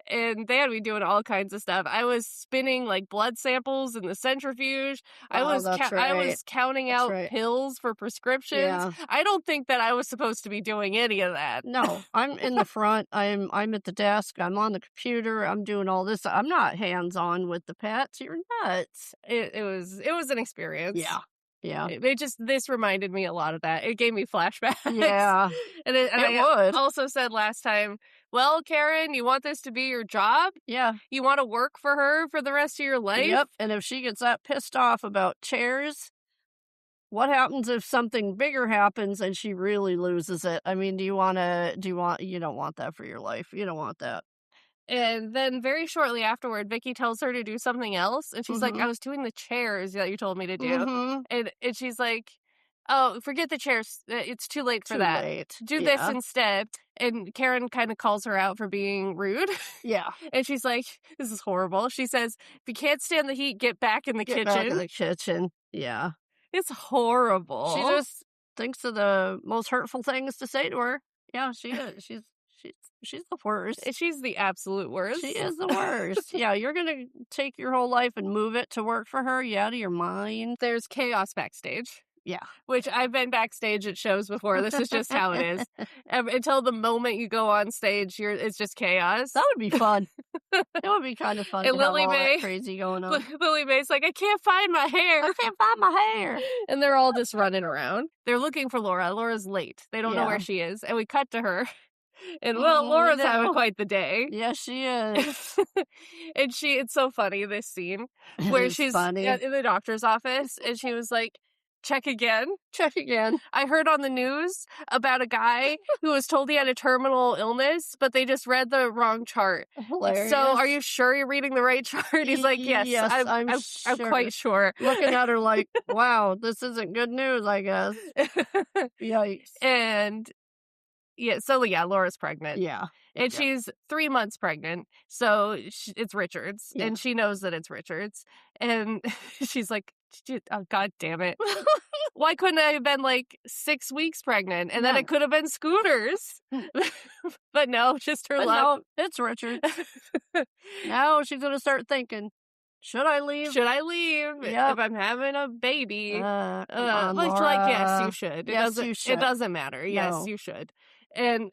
and they had me doing all kinds of stuff. I was spinning like blood samples in the centrifuge.
Oh, that's
I
right.
was counting
That's
out
right.
pills for prescriptions.
Yeah.
I don't think that I was supposed to be doing any of that.
No, I'm in the front. I'm at the desk. I'm on the computer. I'm doing all this. I'm not hands-on with the pets. You're nuts.
It was an experience.
Yeah. Yeah.
It just this reminded me a lot of that. It gave me flashbacks.
Yeah.
And
It
I
would.
also said last time, "Well, Karen, you want this to be your job?
Yeah.
You wanna work for her for the rest of your life?"
Yep. And if she gets that pissed off about chairs, what happens if something bigger happens and she really loses it? I mean, you don't want that for your life. You don't want that.
And then very shortly afterward, Vicky tells her to do something else, and she's like, "I
Mhm.
was doing the chairs that you told me to do."
Mhm.
And she's like, "Oh, forget the chairs. It's too late for
Too
that.
late.
Do this
Yeah.
instead." And Karen kinda calls her out for being rude.
Yeah.
And she's like, "This is horrible." She says, "If you can't stand the heat, get back in the
Get back in
kitchen."
the kitchen. Yeah.
It's
She
horrible.
just thinks of the most hurtful things to say to her. Yeah, she is. She's she's the worst.
She's the absolute
She
worst.
is the worst. Yeah, you're gonna take your whole life and move it to work for her? You out of your mind?
There's chaos backstage,
Yeah.
which I've been backstage at shows before. This is just how it is. Until the moment you go on stage, it's just chaos.
That would be fun. It would be kind of fun
And
to have
Lily
all
Mae,
that crazy going on.
Lily Mae's like, "I can't find my hair."
I can't find my hair.
And they're all just running around. They're looking for Laura. Laura's late. They don't know
Yeah.
where she is. And we cut to her. And well, Laura's having
No.
quite the day.
Yes, she is.
And it's so funny, this scene
It
where
is
she's
funny.
in the doctor's office and she was like, "Check again.
Check again.
I heard on the news about a guy who was told he had a terminal illness, but they just read the wrong chart.
Hilarious.
So are you sure you're reading the right chart?" He's like, "Yes,
Yes, I'm
I'm
sure.
quite sure."
Looking at her like, wow, this isn't good news, I guess. Yikes.
And yeah, Laura's pregnant.
Yeah.
And
Yeah.
she's 3 months pregnant, so it's Richards,
Yeah.
and she knows that it's Richards, and she's like, "Oh, god damn it. Why couldn't I have been, like, 6 weeks pregnant, and then
No.
it could have been Scooters?" But no, just her
But
luck.
no, it's Richard. Now she's gonna start thinking, should I leave?
Should I leave
Yep.
if I'm having a baby?
Come on,
Like, yes,
Laura.
you should.
Yes, you
It
should.
doesn't matter. Yes,
No.
you should. And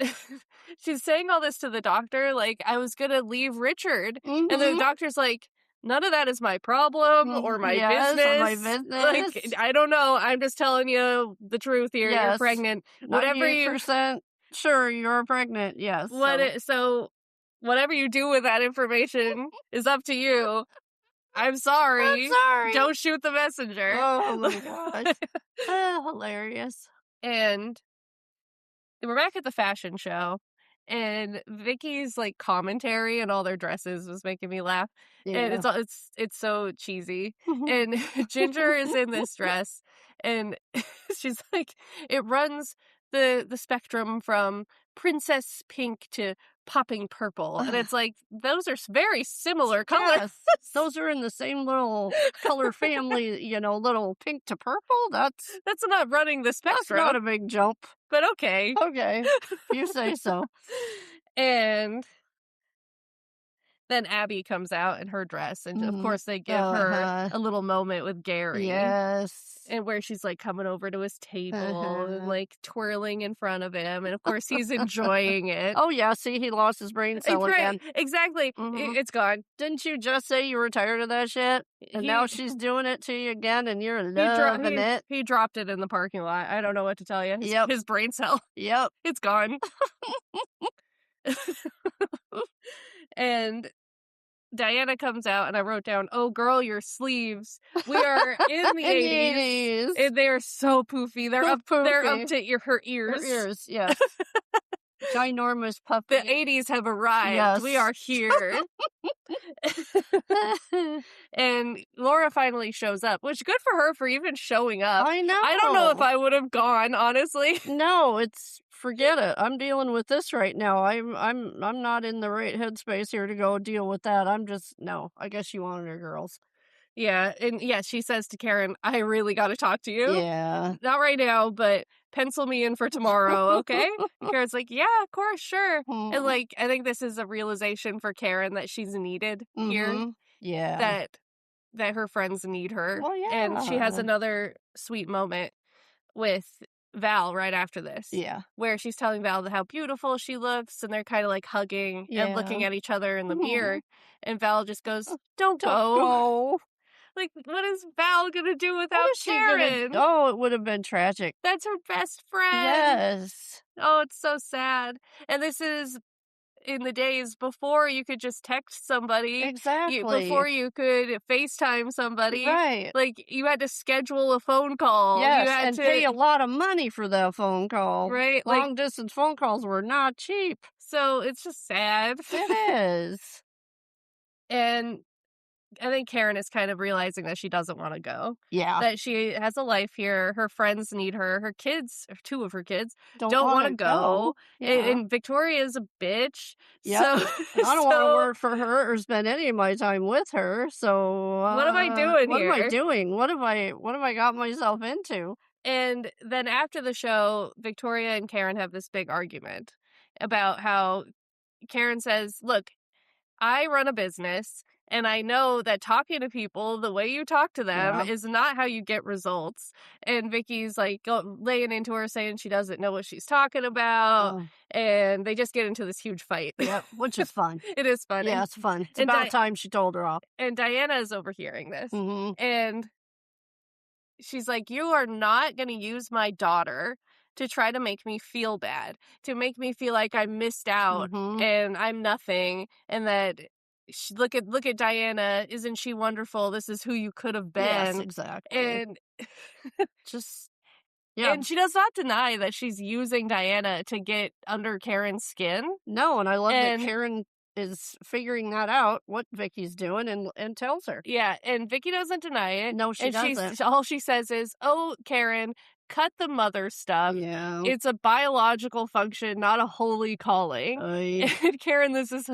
she's saying all this to the doctor, like, I was gonna leave Richard. And the
Mhm.
doctor's like, "None of that is my problem or my
Yes,
business.
or my
Like,
business.
I don't know. I'm just telling you the truth here. You're
Yes.
pregnant. Whatever you
98% sure you're pregnant. Yes.
so whatever you do with that information is up to you. I'm sorry.
I'm sorry.
Don't shoot the messenger."
Oh my gosh. Hilarious.
And we're back at the fashion show, and Vicky's like commentary and all their dresses was making me laugh. And
Yeah.
it's so cheesy. And Ginger is in this dress, and she's like, it runs the spectrum from princess pink to popping purple, and it's like those are very similar colors.
Yes. Those are in the same little color family, little pink to purple. That's
not running the spectrum,
not a big jump.
but okay.
Okay. You say so.
And then Abby comes out in her dress, and of
Mhm.
course they give her
Uh-huh.
a little moment with Gary.
Yes.
And where she's like coming over to his table and
Uh-huh.
like twirling in front of him, and of course he's enjoying it.
Oh yeah, see, he lost his brain cell
Right,
again.
exactly.
Mhm.
It's gone.
Didn't you just say you were tired of that shit? And now
He-
she's doing it to you again, and you're
He, dro-
loving it.
he dropped it in the parking lot. I don't know what to tell you.
Yep.
His brain cell,
Yep.
it's gone. And Diana comes out, and I wrote down, "Oh, girl, your sleeves. We are in the 80s.
80s.
And they're so poofy. They're up
Poofy.
to her ears.
Her ears, yes. Ginormous puppy.
The 80s have arrived.
Yes.
We are here." And Laura finally shows up, which good for her for even showing up.
I know.
I don't know if I would have gone, honestly.
No, forget it. I'm dealing with this right now. I'm not in the right headspace here to go deal with that. No. I guess you wanted her girls.
Yeah, and yeah, she says to Karen, "I really gotta talk to you.
Yeah.
Not right now, but pencil me in for tomorrow, okay?" And Karen's like, "Yeah, of course, sure." And,
Mm.
like, I think this is a realization for Karen that she's needed here,
Mhm. Yeah.
that her friends need her,
Well,
and she has
yeah.
another sweet moment with Val right after this,
Yeah.
where she's telling Val how beautiful she looks, and they're kinda, like, hugging and looking
Yeah.
at each other in the
Mhm.
mirror, and Val just goes, "Don't
Don't
go."
go.
Like, what is Val gonna do
What
without
is she gonna
Karen?
Oh, it would have been tragic.
That's her best friend.
Yes.
Oh, it's so sad. And this is in the days before you could just text somebody,
Exactly.
before you could FaceTime somebody.
Right.
Like, you had to schedule a phone call. You
Yes,
had
and pay
to,
a lot of money for that phone call.
right? Like,
Long distance phone calls were not cheap.
so it's just sad.
It is.
And I think Karen is kind of realizing that she doesn't want to go,
Yeah.
that she has a life here. Her friends need her. Her kids, or two of her kids,
Don't
don't want to
wanna
go.
go. Yeah.
And Victoria's a bitch.
Yep.
So,
I don't wanna
so
work for her or spend any of my time with her, so,
what am I doing
what am I
here?
doing? What have I got myself into?
And then after the show, Victoria and Karen have this big argument about how Karen says, "Look, I run a business, and I know that talking to people the way you talk to them
Yeah.
is not how you get results." And Vicky's like laying into her, saying she doesn't know what she's talking about,
Oh,
and they just get into this huge fight.
yep, which is fun.
It is fun,
Yeah, it's fun. It's
and
about time she told her off.
Diana is overhearing this,
Mhm.
and she's like, "You are not going to use my daughter to try to make me feel bad, to make me feel like I missed out
Mhm.
and I'm nothing, and that look at Diana, isn't she wonderful? This is who you could have
Yes,
been."
exactly.
And
Just yeah.
she does not deny that she's using Diana to get under Karen's skin.
No, and I love that
And
Karen is figuring that out, what Vicky's doing, and tells her.
yeah, and Vicky doesn't deny it,
No, she
and
doesn't.
all she says is, "Oh, Karen, cut the mother stuff.
Yeah.
It's a biological function, not a holy calling."
I
And Karen, this is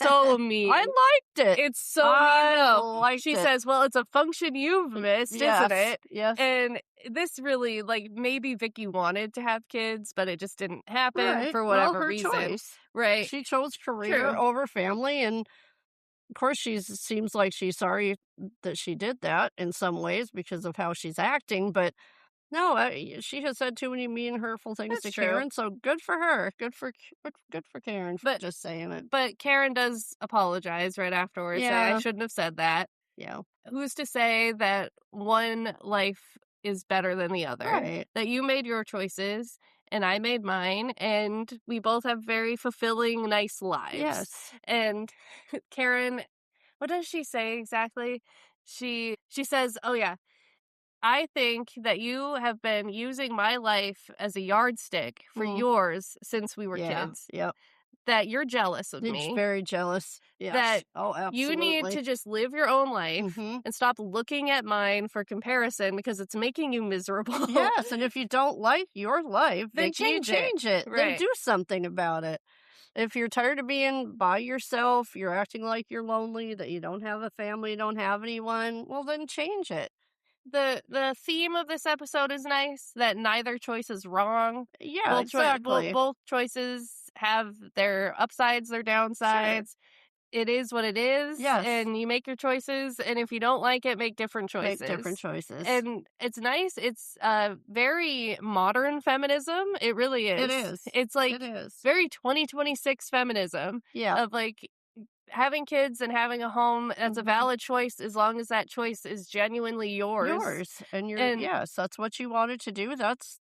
so mean.
I liked it.
It's so mean,
I
though.
liked
She
it.
says, "Well, it's a function you've missed, isn't
Yes,
it?"
yes.
And this really, like, maybe Vicky wanted to have kids, but it just didn't happen
Right.
for
Well,
whatever
her
reason.
choice.
Right.
She chose career
True.
over family, and of course, seems like she's sorry that she did that in some ways because of how she's acting. But no, she has said too many mean, hurtful things
That's
to
true.
Karen. So good for her. Good for Karen for
But
just saying it.
Karen does apologize right afterwards, saying, "I
Yeah,
shouldn't have said that."
yeah,
Who's to say that one life is better than the other?
right.
That you made your choices and I made mine, and we both have very fulfilling, nice lives.
Yes.
And Karen, what does she say exactly? She says, "Oh yeah, I think that you have been using my life as a yardstick for
Mm,
yours since we were
yeah.
kids.
Yep.
That you're jealous of
It's
me,
very jealous. Yes.
that
Oh,
you need
absolutely.
to just live your own life
Mm-hmm.
and stop looking at mine for comparison because it's making you miserable."
Yes, and if you don't like your life,
Then
Vicky,
change it.
change it. Then
Right.
do something about it. If you're tired of being by yourself, you're acting like you're lonely, that you don't have a family, you don't have anyone, well, then change it.
The theme of this episode is nice, that neither choice is wrong.
Yeah, exactly.
Both choices have their upsides, their
Sure.
downsides. It is what it is,
Yes.
and you make your choices, and if you don't like it, make different
Make different
choices.
choices.
And it's nice. It's very modern feminism. It really
It
is.
is.
It's like
It is.
very 2026 feminism
Yeah.
of like having kids and having a home. That's a
Mhm.
valid choice as long as that choice is genuinely yours.
Yours. And
And
yes, that's what you wanted to do. That's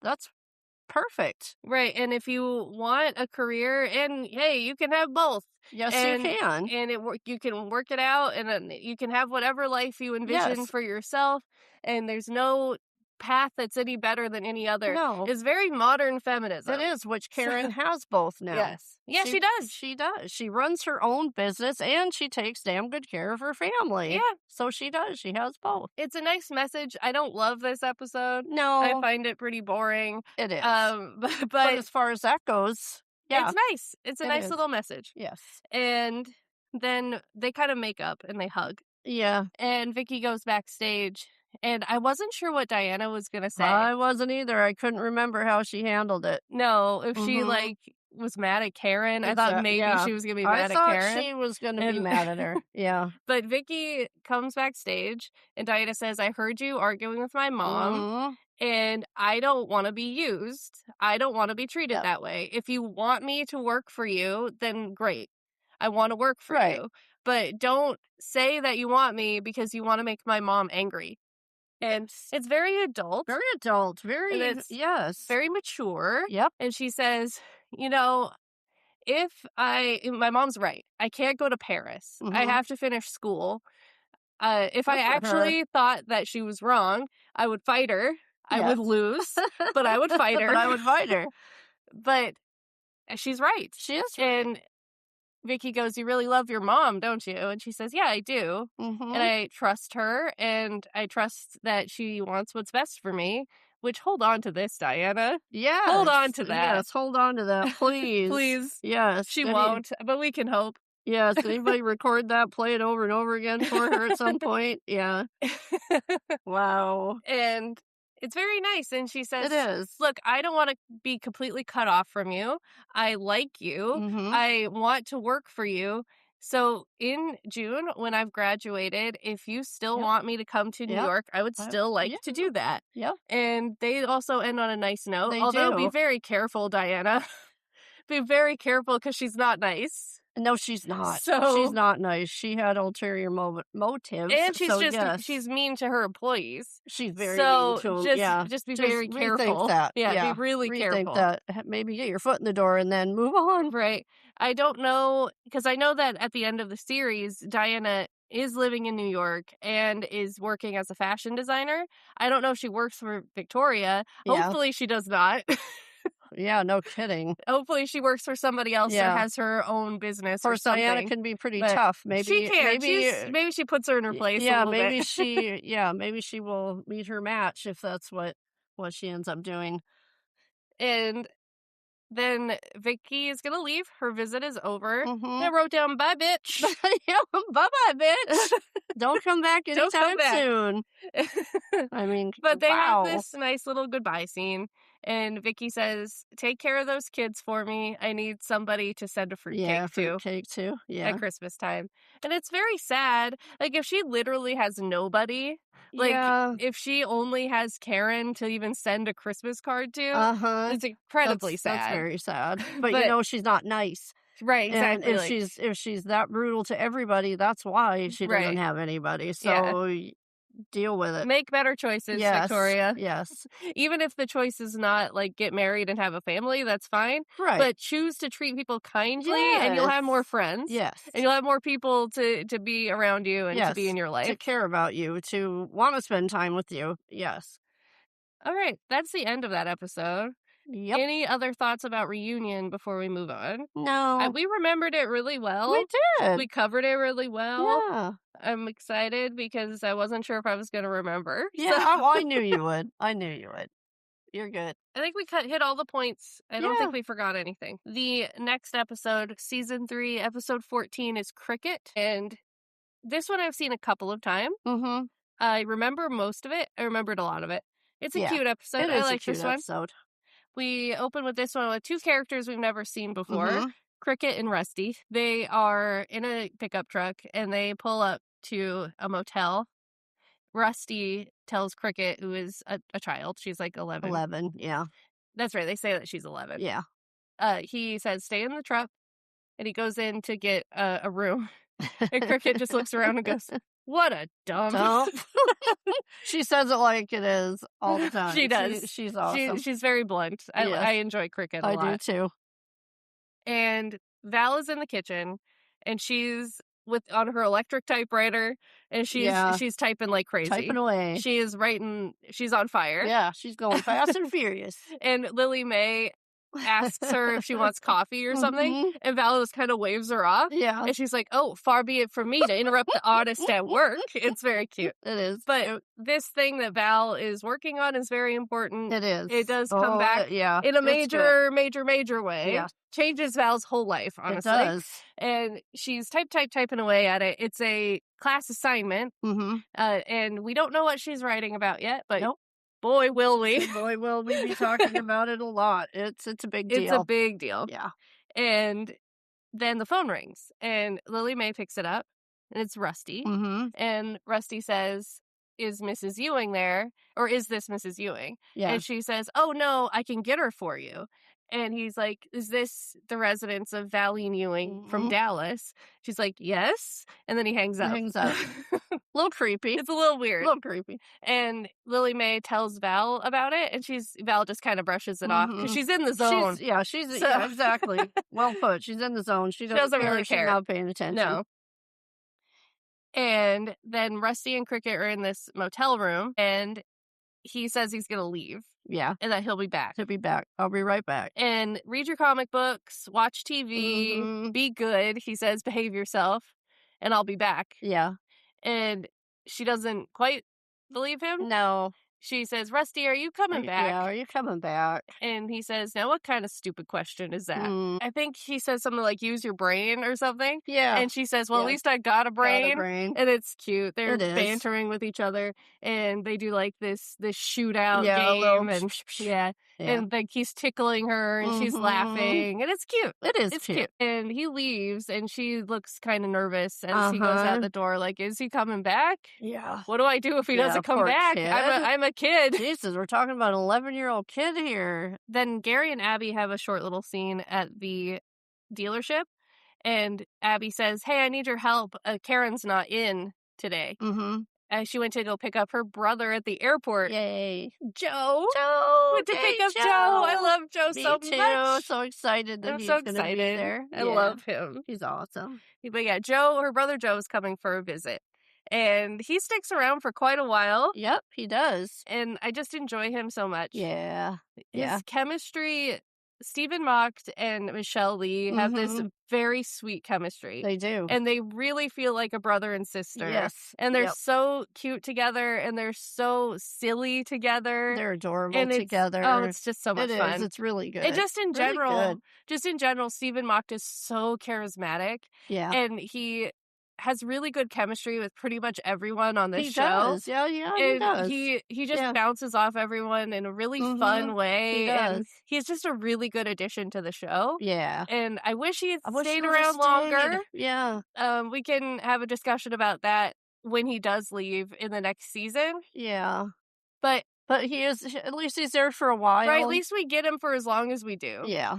perfect.
right, and if you want a career, and hey, you can have both.
Yes, you
And
can.
you can work it out, and then you can have whatever life you envision
Yes.
for yourself, and there's no path that's any better than any other.
No.
It's very modern
It
feminism.
is, which
So,
Karen has both now.
yes. Yeah, she does.
She does. She runs her own business and she takes damn good care of her family.
Yeah,
So she does. She has both.
it's a nice message. I don't love this episode. I
No,
find it pretty boring.
it is.
But,
But as far as that goes, yeah,
it's nice. It's a
it
nice
is.
little message.
Yes.
And then they kind of make up and they hug.
Yeah.
And Vicky goes backstage, and I wasn't sure what Diana was gonna say.
I wasn't either. I couldn't remember how she handled it.
No, if she,
Mhm.
like, was mad at Karen, I thought maybe
Yeah.
she was gonna be
I
mad at
thought
Karen,
she was gonna be
and
mad at her. Yeah.
but Vicky comes backstage, and Diana says, "I heard you arguing with my mom,
Mhm.
and I don't wanna be used. I don't wanna be treated
Yep.
that way. If you want me to work for you, then great. I wanna work for
Right.
you, but don't say that you want me because you wanna make my mom angry." And
Yes.
it's very adult,
Very adult.
and
Very
it's
yes.
very mature,
Yep.
and she says, "You know, if I" my mom's right, "I can't go to Paris. I
Mhm.
have to finish school. If I
Good for her.
actually thought that she was wrong, I would fight her. I would
Yes.
lose, but I would fight
But
her."
I would fight her.
But she's right.
She is right.
And Vicky goes, "You really love your mom, don't you?" And she says, "Yeah, I do. And
Mhm.
I trust her, and I trust that she wants what's best for me." Which, hold on to this, Diana. Hold on
Yes.
to that.
Yes. Hold on to that, please.
Please.
Yes.
She won't, but we can hope.
Yes. Anybody record that, play it over and over again for her at some point? Yeah. Wow.
And it's very nice. And she
It
says,
is.
"Look, I don't want to be completely cut off from you. I like you.
Mhm.
I want to work for you. So in June, when I've graduated, if you still
Yep.
want me to come to New
Yep.
York, I would still like
Yeah.
to do that."
Yep.
And they also end on a nice note,
They
although be
do.
very careful, Diana. Be very careful because she's not nice.
No, she's not. She's
So,
not nice. She had ulterior motives.
and
So yes,
she's mean to her employees.
she's very mean
So
to him. Yeah.
just be
Just
very
rethink
careful.
that.
Yeah, be
Yeah.
really
Rethink
careful.
that. Maybe get your foot in the door and then move on.
Right. I don't know, because I know that at the end of the series, Diana is living in New York and is working as a fashion designer. I don't know if she works for Victoria.
Yeah.
Hopefully she does not.
Yeah. No kidding.
Hopefully she works for somebody else or
Yeah.
has her own business
Of
or
course, Diana
something.
can be pretty
But
tough.
she can. Maybe she puts her in her place a
Yeah,
little bit.
maybe she will meet her match if that's what she ends up doing.
And then Vicky is gonna leave. Her visit is over. And I
Mhm.
wrote down, "Bye, bitch."
Yeah, bye-bye, bitch. Don't come back
Don't come
anytime
back.
soon. I mean,
But they have
wow.
this nice little goodbye scene, and Vicky says, "Take care of those kids for me. I need somebody to send a
Yeah,
fruitcake to
fruitcake too.
at
Yeah.
Christmas time." And it's very sad. Like, if she literally has nobody, like,
Yeah.
if she only has Karen to even send a Christmas card to,
Uh-huh.
it's incredibly
That's
sad.
very sad. But
But
she's not nice.
right,
And
exactly, like,
if she's that brutal to everybody, that's why she doesn't
right,
have anybody.
yeah.
So deal with it.
Make better choices,
Yes.
Victoria.
Yes.
Even if the choice is not, like, get married and have a family, that's fine,
Right.
but choose to treat people kindly, and you'll
Yes.
have more friends,
Yes.
and you'll have more people to be around you and to be
Yes.
in your
To
life.
care about you, to want to spend time with you. Yes.
Alright, that's the end of that episode.
Yep.
Any other thoughts about Reunion before we move on?
No,
We remembered it really
we
well.
did.
We covered it really well.
Yeah.
I'm excited because I wasn't sure if I was gonna remember,
Yeah.
so
I knew you would. I knew you would. You're good.
I think we hit all the points. I don't
Yeah.
think we forgot anything. The next episode, season 3, episode 14, is Cricket. And this one I've seen a couple of times.
Mm-hmm.
I remember most of it. I remembered a lot of it. It's a
Yeah.
cute episode.
It
I
is a
like
cute
this one.
episode.
We open with this one with two characters we've never seen before,
Mm-hmm.
Cricket and Rusty. They are in a pickup truck and they pull up to a motel. Rusty tells Cricket, who is a child, she's like 11.
11. Yeah.
That's right, they say that she's 11.
Yeah.
He says, "Stay in the truck," and he goes in to get a room. And Cricket just looks around and goes, "What a dump."
Dump. She says it like it is all the time.
She does.
She's awesome.
She's very blunt.
Yes.
I enjoy Cricket a
I
lot.
do too.
And Val is in the kitchen, and she's on her electric typewriter, and
Yeah.
she's typing like crazy.
Typing away.
She is writing. She's on fire.
Yeah, she's going fast and furious.
And Lily Mae asks her if she wants coffee or something,
Mhm.
and Val just kind of waves her off.
Yeah.
And she's like, oh, far be it from me to interrupt the artist at work. It's very cute.
It is.
But this thing that Val is working on is very important.
It is.
It does come
Oh,
back
yeah.
in a
It's good.
major way.
Yeah.
Changes Val's whole life,
It
honestly.
does.
And she's typing away at it. It's a class assignment,
Mhm.
and we don't know what she's writing about yet, but
Nope.
boy, will we.
Boy, will we be talking about it a lot. It's a big deal.
It's a big deal.
Yeah.
And then the phone rings, and Lily Mae picks it up, and it's Rusty.
Mhm.
And Rusty says, is Mrs. Ewing there? Or is this Mrs. Ewing?
Yeah.
And she says, oh, no, I can get her for you. And he's like, is this the residence of Valine Ewing from
Mhm.
Dallas? She's like, yes. And then he hangs up.
Hangs up. A little creepy.
It's a little weird.
A little creepy.
And Lily Mae tells Val about it, and Val just kind of brushes it off because
Mhm.
she's in the zone.
Yeah, exactly. Well put. She's in the zone. She
doesn't really
She's
care.
not paying attention.
No. And then Rusty and Cricket are in this motel room, and he says he's going to leave.
Yeah.
And that he'll be back.
He'll be back. I'll be right back.
And read your comic books, watch TV,
Mhm.
be good. He says, behave yourself, and I'll be back.
Yeah.
And she doesn't quite believe him.
No.
She says, Rusty, are you coming back?
Yeah, are you coming back?
And he says, now what kind of stupid question is that?
Mm.
I think he says something like, use your brain or something.
Yeah.
And she says, well,
Yeah.
at least I got a brain.
Got a brain.
And it's cute. They're
It is.
bantering with each other, and they do like this shootout
Yeah, a
game.
little
And
Yeah.
and like he's tickling her, and she's
Mhm.
laughing, and it's cute.
It is
It's
cute.
cute. And he leaves, and she looks kind of nervous as he goes
Uh-huh.
out the door, like, is he coming back?
Yeah.
What do I do if he
Yeah,
doesn't come
poor
back?
kid.
I'm a kid.
Jesus, we're talking about an 11-year-old kid here.
Then Gary and Abby have a short little scene at the dealership, and Abby says, hey, I need your help. Karen's not in today.
Mm-hmm.
She went to go pick up her brother at the airport.
Yay.
Joe.
Joe.
Went to
Yay,
pick up Joe. I love Joe
Me
so
too.
much.
So excited that
I'm
he's
so
going to be
excited.
there.
I love him.
He's awesome.
But yeah, Joe, her brother Joe is coming for a visit. And he sticks around for quite a while.
Yep, he does.
And I just enjoy him so much.
Yeah.
His chemistry, Stephen Mocht and Michelle Lee have this very sweet chemistry.
They do.
And they really feel like a brother and sister.
Yes.
And they're
Yep.
so cute together, and they're so silly together.
They're adorable
and
together.
Oh, it's just so much
It
fun.
is. It's really good.
And just in
Really
general, Stephen Mocht is so charismatic.
Yeah.
And he has really good chemistry with pretty much everyone on this
He
show.
does. Yeah, he
And
does.
he just
Yeah.
bounces off everyone in a really fun way.
He
And
does.
he's just a really good addition to the show.
Yeah.
And I wish he had
I wish he
stayed
would've
around longer.
stayed. Yeah.
We can have a discussion about that when he does leave in the next season.
Yeah.
But
he is, at least he's there for a while.
right, at least we get him for as long as we do.
Yeah.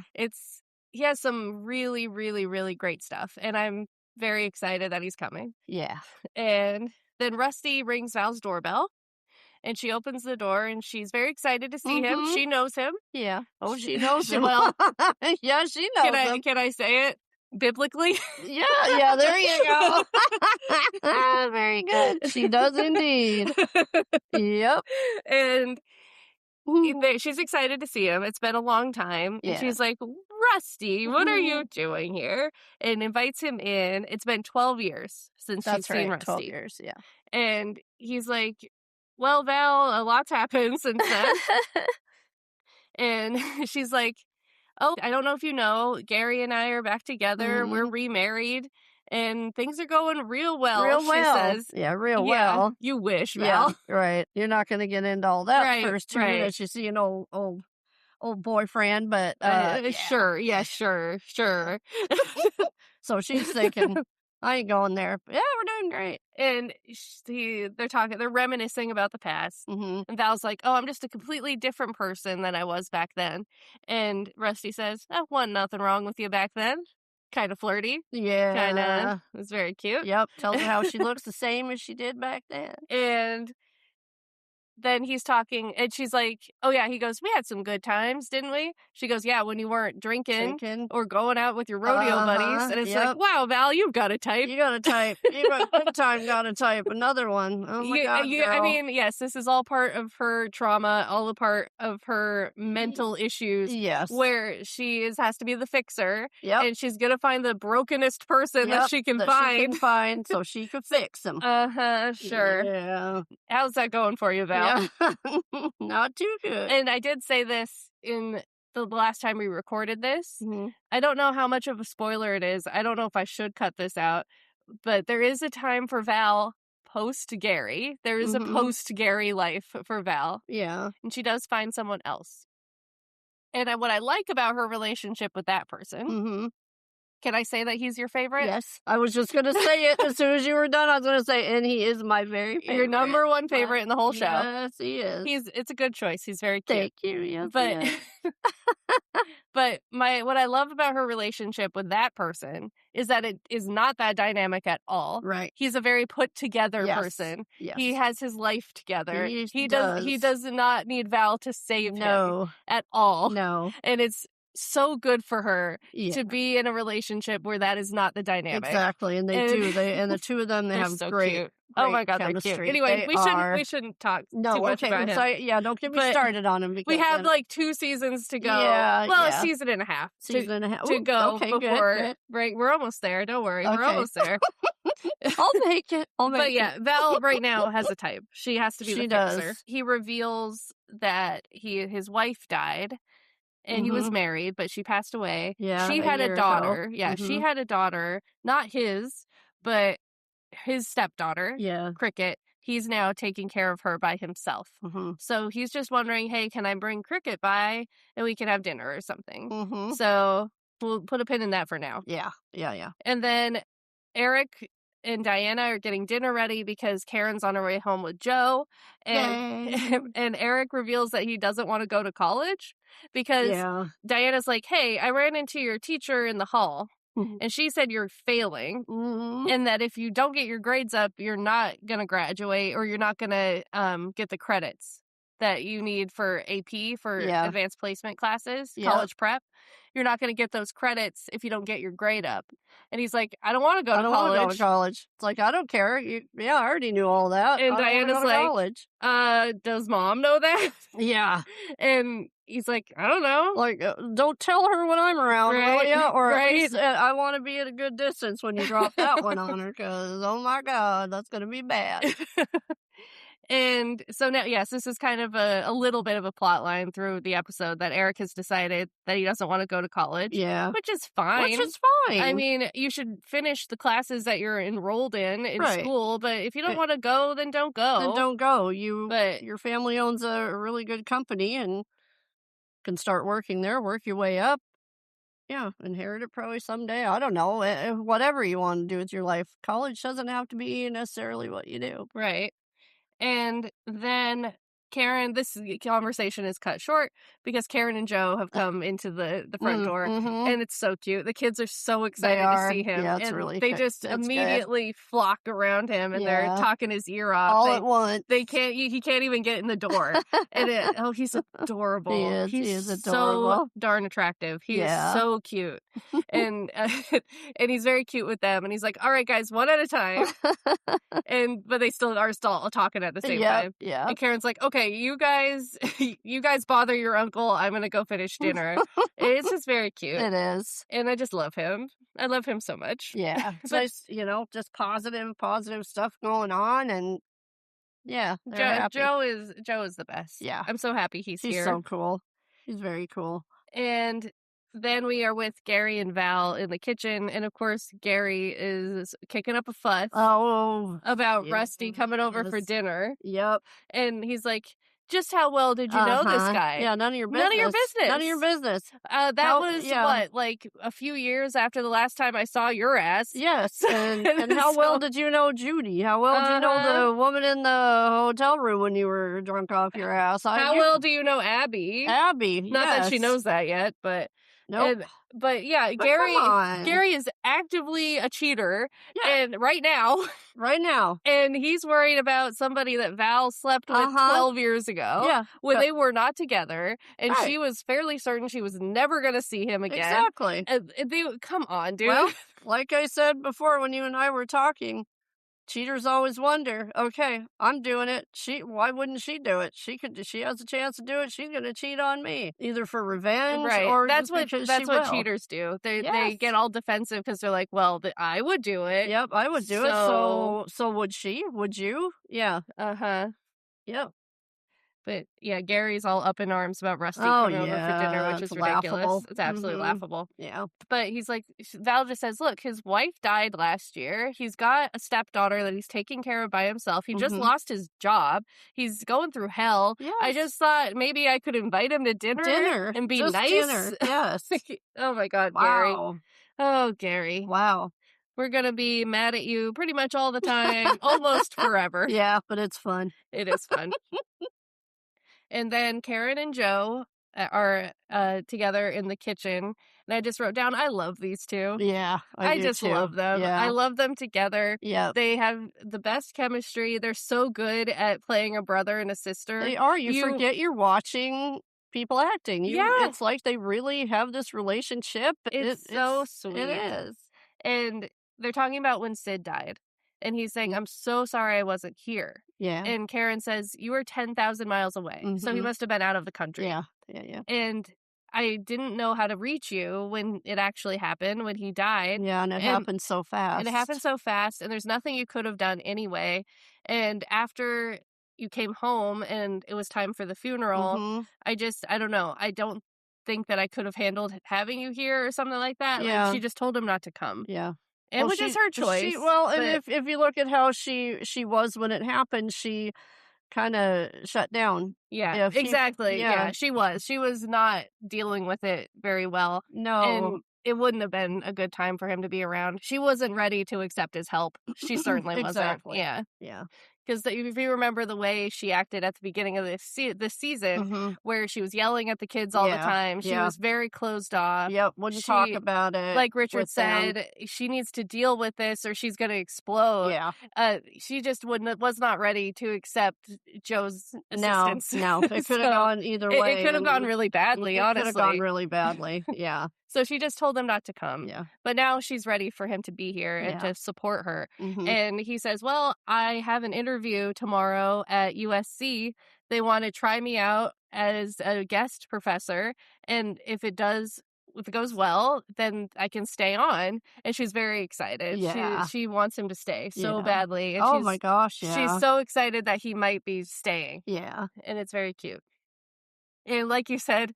He has some really, really, really great stuff, and I'm very excited that he's coming.
Yeah.
And then Rusty rings Val's doorbell, and she opens the door, and she's very excited to see him. She knows him.
Yeah. Oh, she knows him.
Well,
yeah, she knows him.
Can I say it biblically?
Yeah, there you go. Very good. She does indeed. Yep.
And she's excited to see him. It's been a long time.
Yeah.
And she's like, Rusty, what are you doing here? And invites him in. It's been 12 years since she's seen Rusty.
12 years, yeah.
And he's like, well, Val, a lot's happened since then. And she's like, oh, I don't know if you know, Gary and I are back together. We're remarried. And things are going real well, she says.
Yeah, real well.
You wish, Val.
Yeah, right. You're not going to get into all that first 2
right.
minutes. You see an old boyfriend, but
sure. Yeah, sure.
So she's thinking, I ain't going there. Yeah, we're doing great.
And they're reminiscing about the past.
Mm-hmm.
And Val's like, oh, I'm just a completely different person than I was back then. And Rusty says, wasn't nothing wrong with you back then. Kind of flirty.
Yeah.
Kind of. It was very cute.
Yep. Tells her how she looks the same as she did back then.
And then he's talking, and she's like, oh, yeah, he goes, we had some good times, didn't we? She goes, yeah, when you weren't drinking or going out with your rodeo buddies. And it's like, wow, Val, you've got a type.
You got a type. You got big time got a type. Another one. Oh, my God, girl.
I mean, yes, this is all part of her trauma, all a part of her mental issues.
Yes.
Where she has to be the fixer.
Yep.
And she's going to find the brokenest person that she can find.
So she could fix him.
Sure.
Yeah.
How's that going for you, Val?
Yeah. Not too good.
And I did say this in the last time we recorded this.
Mm-hmm.
I don't know how much of a spoiler it is. I don't know if I should cut this out, but there is a time for Val post Gary. There is a post Gary life for Val.
Yeah.
And she does find someone else. And what I like about her relationship with that person, can I say that he's your favorite?
Yes. I was just going to say it as soon as you were done. I was going to say, and he is my very favorite.
Your number one favorite in the whole show.
Yes, he is.
It's a good choice. He's very cute.
Thank you. Yes,
but but what I love about her relationship with that person is that it is not that dynamic at all.
Right.
He's a very put together person.
Yes.
He has his life together.
He
does not need Val to save him at all.
No.
And it's so good for her to be in a relationship where that is not the dynamic.
Exactly, and they do. And the two of them, they have
so
great.
Cute. Oh my God,
chemistry.
they're cute. Anyway, we shouldn't talk too much about him.
So, don't get me started on him. Because
we have like 2 seasons to go.
Yeah,
a season and a half. To go before.
Good.
Right, we're almost there. Don't worry, we're almost there.
I'll make it.
But yeah, Val right now has a type. She has to be the fixer.
Does.
He reveals that his wife died. And he was married, but she passed away.
Yeah,
she had a daughter.
Ago.
Yeah, she had a daughter, not his, but his stepdaughter.
Yeah,
Cricket. He's now taking care of her by himself. So he's just wondering, hey, can I bring Cricket by and we can have dinner or something? So we'll put a pin in that for now.
Yeah.
And then Eric and Diana are getting dinner ready because Karen's on her way home with Joe. And Eric reveals that he doesn't want to go to college because Diana's like, hey, I ran into your teacher in the hall. And she said you're failing and that if you don't get your grades up, you're not going to graduate or you're not going to get the credits that you need for AP, for advanced placement classes, college prep. You're not going to get those credits if you don't get your grade up. And he's like, I don't want to go to college.
I don't want to go to college. It's like, I don't care. I already knew all that.
And Diana's like, does mom know that?
Yeah.
And he's like, I don't know.
Like, don't tell her when I'm around, will ya? Or
right.
At least, I want to be at a good distance when you drop that one on her, because, oh my God, that's going to be bad.
And so now, yes, this is kind of a little bit of a plot line through the episode that Eric has decided that he doesn't want to go to college.
Yeah.
Which is fine. I mean, you should finish the classes that you're enrolled in school, but if you don't want to go, then don't go.
Then don't go. Your family owns a really good company and can start working there, work your way up. Yeah, inherit it probably someday. I don't know. Whatever you want to do with your life. College doesn't have to be necessarily what you do.
Right. And then Karen, this conversation is cut short because Karen and Joe have come into the front door, and it's so cute. The kids are so excited to see him.
Yeah, it's
and
really
they just immediately flock around him, and they're talking his ear off.
All at once.
He can't even get in the door. And he's adorable.
He is adorable.
So darn attractive. He is so cute. And he's very cute with them. And he's like, all right, guys, one at a time. But they still are talking at the same time.
Yeah.
And Karen's like, okay, you guys bother your uncle. I'm going to go finish dinner. It's just very cute.
It is.
And I just love him. I love him so much.
Yeah. It's nice, just positive stuff going on. And yeah,
Joe is the best.
Yeah.
I'm so happy he's here.
He's so cool. He's very cool.
And then we are with Gary and Val in the kitchen. And of course, Gary is kicking up a fuss about Rusty coming over for dinner.
Yep.
And he's like, just how well did you know this guy?
Yeah, none of your business. None of your business.
That was what, like a few years after the last time I saw your ass?
Yes. And how well did you know Judy? How well did you know the woman in the hotel room when you were drunk off your ass?
How well do you know Abby?
Abby,
Not that she knows that yet, but...
Nope.
But yeah,
But come on.
Gary is actively a cheater,
Yeah.
and right now,
Right now.
and he's worried about somebody that Val slept with
Uh-huh.
12 years ago
Yeah.
when they were not together, and
Right.
she was fairly certain she was never going to see him again.
Exactly.
And they come on, dude.
Well, like I said before when you and I were talking, cheaters always wonder, okay, I'm doing it. Why wouldn't she do it? She has a chance to do it. She's going to cheat on me, either for revenge
Right.
or just because she
That's what
will.
cheaters do. They
Yes.
get all defensive because they're like, well, I would do it.
Yep, I would do it. So would she? Would you? Yeah.
Uh-huh.
Yep.
But yeah, Gary's all up in arms about Rusty
Oh
coming over for dinner,
yeah,
which
it's
is ridiculous.
laughable.
It's absolutely laughable.
Yeah.
But he's like, Val just says, look, his wife died last year. He's got a stepdaughter that he's taking care of by himself. He just lost his job. He's going through hell.
Yes.
I just thought maybe I could invite him to dinner and be
Just
nice.
dinner. Yes.
Oh my God, Gary.
Wow.
Oh, Gary.
Wow.
We're going to be mad at you pretty much all the time, almost forever.
Yeah, but it's fun.
It is fun. And then Karen and Joe are together in the kitchen. And I just wrote down, I love these two.
Yeah, I do
just
too.
love them.
Yeah.
I love them together.
Yeah.
They have the best chemistry. They're so good at playing a brother and a sister.
They are. You forget you're watching people acting.
Yeah.
It's like they really have this relationship.
It's so sweet.
It is.
And they're talking about when Sid died. And he's saying, I'm so sorry I wasn't here.
Yeah.
And Karen says, you were 10,000 miles away. So he must have been out of the country.
Yeah. Yeah.
And I didn't know how to reach you when it actually happened, when he died.
Yeah, and it happened so fast.
And it happened so fast, and there's nothing you could have done anyway. And after you came home and it was time for the funeral, I don't know. I don't think that I could have handled having you here or something like that.
Yeah.
Like, she just told him not to come.
Yeah.
And which is her choice.
And if you look at how she was when it happened, she kind of shut down.
Yeah, exactly. Yeah, she was. She was not dealing with it very well.
No.
And it wouldn't have been a good time for him to be around. She wasn't ready to accept his help. She certainly
Exactly.
wasn't. Yeah.
Yeah.
Because if you remember the way she acted at the beginning of this season, where she was yelling at the kids all the time, she was very closed off.
Yep, wouldn't talk about it.
Like Richard said, she needs to deal with this or she's going to explode.
Yeah.
She just was not ready to accept Joe's assistance.
No, it could have gone either way.
It could have gone really badly, honestly.
It could have gone really badly, yeah.
So she just told him not to come.
Yeah.
But now she's ready for him to be here and to support her. And he says, well, I have an interview tomorrow at USC. They want to try me out as a guest professor. And if it goes well, then I can stay on. And she's very excited.
Yeah.
She wants him to stay so badly. And
oh my gosh, yeah.
She's so excited that he might be staying.
Yeah.
And it's very cute. And like you said,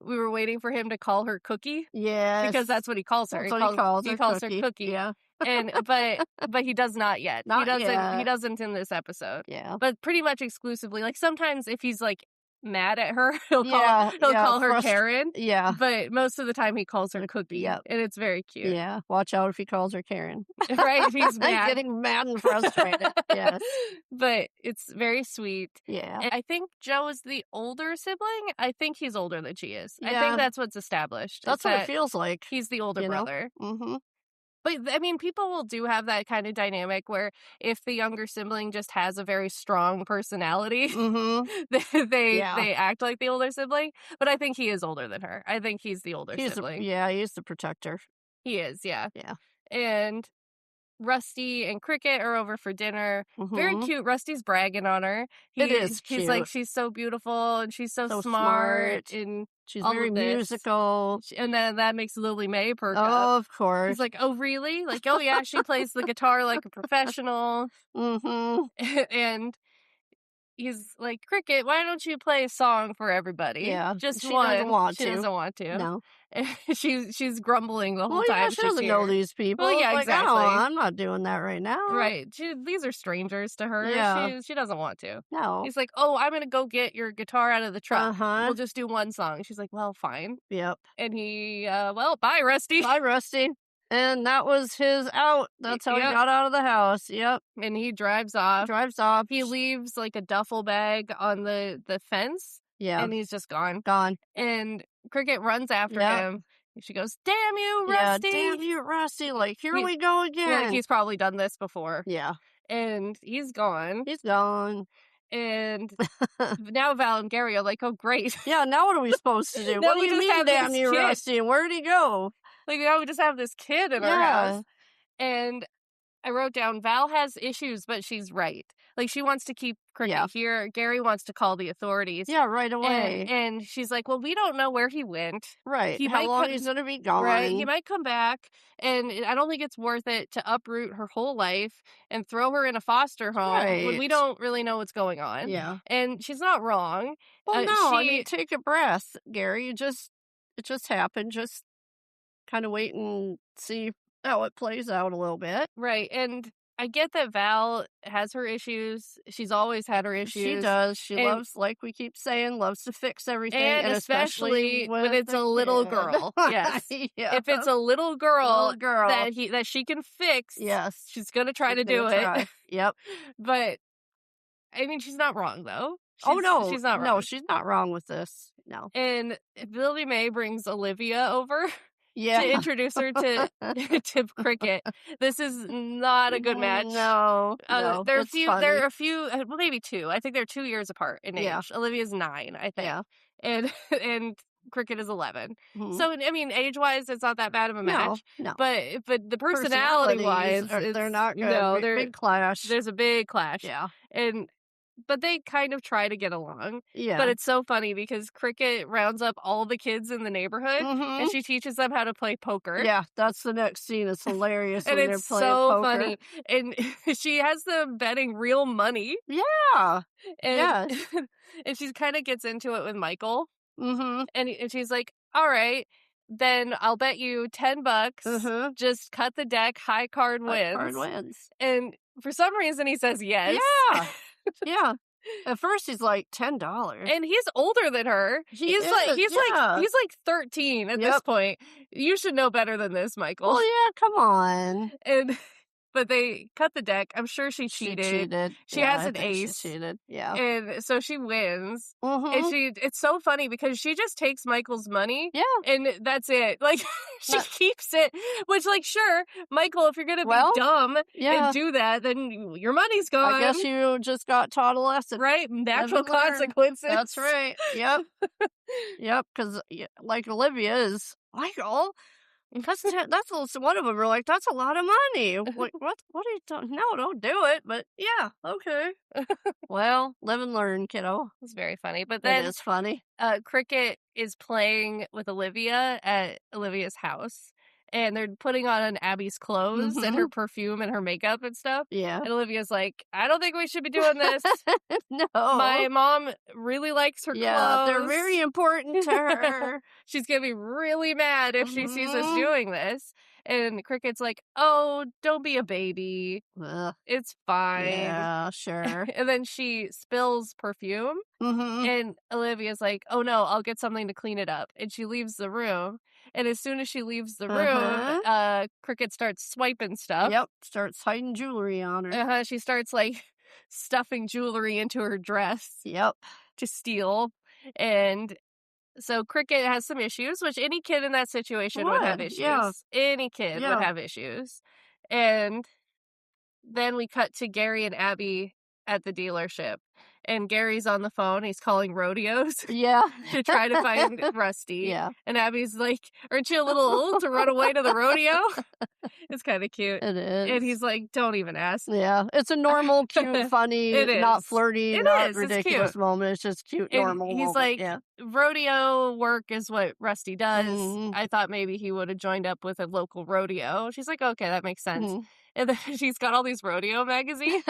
we were waiting for him to call her Cookie.
Yes.
Because that's what he calls her.
That's what he calls her Cookie.
Yeah. And but he does not yet.
Not
yet.
yet.
He doesn't in this episode.
Yeah.
But pretty much exclusively. Like sometimes if he's like mad at her, he'll call her Karen.
Yeah.
But most of the time he calls her Cookie.
Yep.
And it's very cute.
Yeah. Watch out if he calls her Karen.
Right? If he's mad.
Getting mad and frustrated. Yes.
But it's very sweet.
Yeah.
And I think Joe is the older sibling. I think he's older than she is.
Yeah.
I think that's what's established.
That's what it feels like.
He's the older brother.
Mm-hmm.
But, I mean, people will do have that kind of dynamic where if the younger sibling just has a very strong personality, they act like the older sibling. But I think he is older than her. I think he's the older sibling.
He's the protector.
He is, yeah.
Yeah.
And Rusty and Cricket are over for dinner. Very cute. Rusty's bragging on her.
It is cute.
He's like, she's so beautiful and she's so smart. And
she's very musical.
And then that makes Lily Mae perk up.
Oh, of course.
He's like, oh, really? Like, oh, yeah, she plays the guitar like a professional. And he's like, Cricket, why don't you play a song for everybody?
Yeah.
Just
she
one.
Doesn't want
she
to.
doesn't want to.
No.
She's grumbling the whole time.
Yeah, she doesn't know these people.
Well, yeah,
like,
exactly.
I'm not doing that right now.
Right. These are strangers to her.
Yeah.
She doesn't want to.
No.
He's like, oh, I'm going to go get your guitar out of the truck. We'll just do one song. She's like, well, fine.
Yep.
And he, well, bye, Rusty.
Bye, Rusty. And that was his out. That's how he got out of the house. Yep.
And he drives off. He leaves like a duffel bag on the fence.
Yeah.
And he's just gone.
Gone.
And Cricket runs after him. She goes, "Damn you,
Yeah,
Rusty!"
damn you, Rusty. Like, here
He-
we go
Yeah,
again.
he's probably done this before.
Yeah,
And he's gone.
he's gone.
And now Val and Gary are like, "Oh, great."
Yeah, now what are we supposed to do?
Now
What do
we
you
just
mean,
have
damn
this
you,
kid.
Rusty? And where'd he go?
Like, now we just have this kid in our
Yeah.
house. And I wrote down, Val has issues, but she's right. Like, she wants to keep Cricket
Yeah.
here. Gary wants to call the authorities.
Yeah, right away.
And she's like, well, we don't know where he went.
Right.
He
How
might
long
co-
he's gonna be gone.
Right. He might come back. And I don't think it's worth it to uproot her whole life and throw her in a foster home when we
Right.
don't really know what's going on.
Yeah.
And she's not wrong.
Well, no, I
she-
mean, take a breath, Gary. It just happened. Just kind of wait and see how it plays out a little bit.
Right. And I get that Val has her issues. She's always had her issues.
She does. She
And-
loves, like we keep saying, loves to fix everything.
And especially when it's a little girl. Yes.
Yeah.
If it's a little girl,
Little girl.
that she can fix,
Yes.
she's gonna try to
She's
do
gonna
it.
try. Yep.
But I mean, she's not wrong though.
Oh, no.
she's not wrong.
No, she's not wrong with this. No.
And Billy May brings Olivia over
Yeah.
to introduce her to to Cricket. This is not a good match.
No. No.
There are a
it's
few.
funny.
There are a few. Well, maybe two. I think they're 2 years apart in age.
Yeah.
Olivia's 9, I think,
Yeah.
and Cricket is 11.
Mhm.
So I mean, age-wise, it's not that bad of a match.
No.
But the personality-wise,
they're not good.
No,
Big clash.
there's a big clash.
Yeah.
But they kind of try to get along.
Yeah.
But it's so funny because Cricket rounds up all the kids in the neighborhood
Mhm.
and she teaches them how to play poker.
Yeah, that's the next scene. It's hilarious
And
when
it's
they're playing
so
poker.
funny. And she has them betting real money.
Yeah.
And,
Yes.
and she kind of gets into it with Michael.
Mm-hmm.
And she's like, all right, then I'll bet you $10.
Mhm.
Just cut the deck. High card wins.
Card wins.
And for some reason, he says yes.
Yeah. Yeah. At first, he's like $10.
And he's older than her. He's
yeah.
like 13 at this
Yep.
point. You should know better than this, Michael.
Well, yeah. Come on.
And but they cut the deck. I'm sure she
She
cheated.
cheated.
She
Yeah,
has
I
an
think she
ace.
cheated. Yeah.
And so she wins.
Mhm.
And it's so funny because she just takes Michael's money.
Yeah.
And that's it. Like, she
That-
keeps it. Which, like, sure, Michael, if you're going to
Well,
be dumb
Yeah.
and do that, then your money's gone.
I guess you just got taught a lesson.
Right? Natural
Live and learn.
consequences.
That's right. Yep. Yep. Because like Olivia is Michael. That's one of them. We're like, that's a lot of money. What are you talking? No, don't do it. But yeah, okay. Well, live and learn, kiddo.
It's very funny. But
It
then
is funny.
Cricket is playing with Olivia at Olivia's house. And they're putting on Abby's clothes and her perfume and her makeup and stuff.
Yeah.
And Olivia's like, I don't think we should be doing this.
No.
My mom really likes her
Yeah,
clothes.
they're very important to her.
She's going to be really mad if she sees us
Mhm.
doing this. And Cricket's like, oh, don't be a baby.
Ugh,
It's fine.
yeah, sure.
And then she spills perfume.
Mm-hmm.
And Olivia's like, oh no, I'll get something to clean it up. And she leaves the room. And as soon as she leaves the room, Cricket starts swiping stuff.
Yep, starts hiding jewelry on her.
She starts like stuffing jewelry into her dress
Yep.
to steal. And so Cricket has some issues, which any kid in that situation would have
Would,
issues.
yeah.
Any kid
Yeah.
would have issues. And then we cut to Gary and Abby at the dealership. And Gary's on the phone. He's calling rodeos
Yeah.
to try to find Rusty.
Yeah.
And Abby's like, aren't you a little old to run away to the rodeo? It's kind of cute.
It is.
And he's like, don't even ask.
Yeah, it's a normal, cute, funny,
It
not
is.
flirty,
It
not
is. It's
ridiculous
cute.
moment. It's just cute,
And
normal
he's
moment.
like,
yeah.
rodeo work is what Rusty does.
Mhm.
I thought maybe he would have joined up with a local rodeo. She's like, okay, that makes sense.
Mhm.
And then she's got all these rodeo magazines.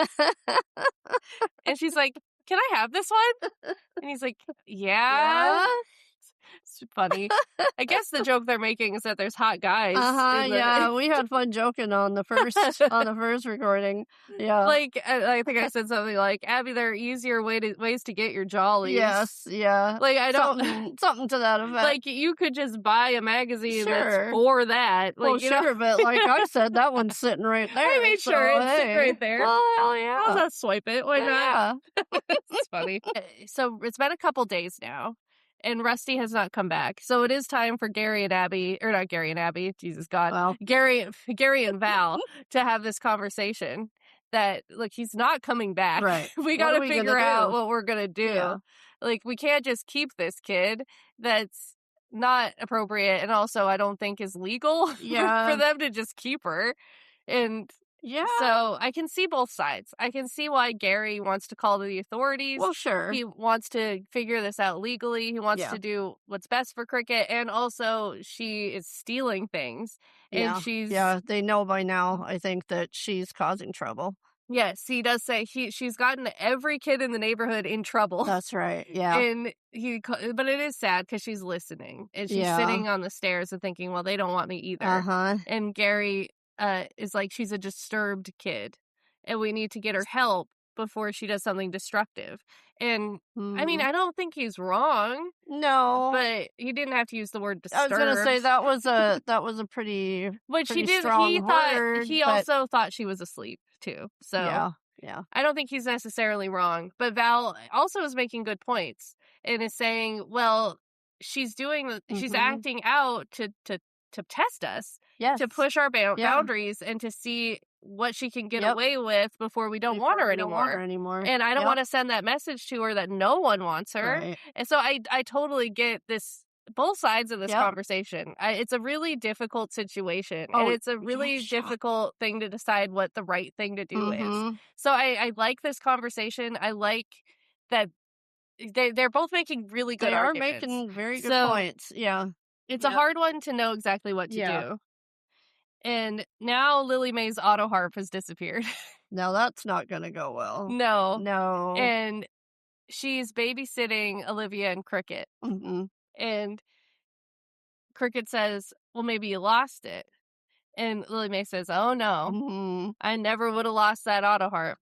And she's like, can I have this one? And he's like, yeah. It's funny. I guess the joke they're making is that there's hot guys. in the-
Yeah, we had fun joking on the first recording. Yeah.
Like, I think I said something like, Abby, there are easier ways to get your jollies.
Yes, yeah.
Like, I don't...
something to that effect.
Like, you could just buy a magazine
Sure.
that's for that. Like,
well,
you know,
sure, but like I said, that one's sitting right there.
I made sure it's sitting right there.
Well, hell yeah.
I'll just swipe it. Why not?
Yeah.
It's funny. So it's been a couple days now, and Rusty has not come back. So it is time for Gary and Abby, or not Gary and Abby, Jesus God,
Well,
Gary and Val to have this conversation that, look, he's not coming back.
right.
We
What
got
are
to
we gonna
figure out
do?
what we're going to
Yeah.
do. Like, we can't just keep this kid. That's not appropriate, and also I don't think is legal for
Yeah.
them to just keep her. And
Yeah.
so I can see both sides. I can see why Gary wants to call the authorities.
Well, sure.
He wants to figure this out legally. He wants
Yeah.
to do what's best for Cricket. And also, she is stealing things. And
Yeah.
she's,
Yeah. They know by now, I think, that she's causing trouble.
yes, he does say she's gotten every kid in the neighborhood in trouble.
That's right. Yeah.
And but it is sad because she's listening and she's
Yeah.
sitting on the stairs and thinking, well, they don't want me either.
Uh-huh.
And Gary is like, she's a disturbed kid and we need to get her help before she does something destructive. And I mean,
Mhm.
I don't think he's wrong,
No.
but he didn't have to use the word
I was gonna say
disturbed.
that was a pretty
Which he did.
strong word,
He
but
also thought she was asleep too. So
yeah. Yeah.
I don't think he's necessarily wrong, but Val also is making good points and is saying, well, she's she's
Mhm.
acting out to test us,
Yes.
to push our
Yeah.
boundaries and to see what she can get
Yep.
away with before we don't want
Before
her
we don't want her
anymore.
anymore.
And I don't
Yep.
want to send that message to her that no one wants her.
Right.
And so I totally get both sides of this
Yep.
conversation. It's a really difficult situation, and
Oh,
it's a
yeah,
really
sure.
difficult thing to decide what the right thing to do is.
Mhm.
So I like this conversation. I like that they're both making really good
They are
arguments.
making very good
So
points. Yeah.
it's a
Yep.
hard one to know exactly what to
Yeah.
do. And now Lily Mae's auto harp has disappeared.
Now that's not gonna go well.
No.
No.
And she's babysitting Olivia and Cricket.
Mhm.
And Cricket says, well, maybe you lost it. And Lily Mae says, oh no,
Mhm.
I never would have lost that auto harp.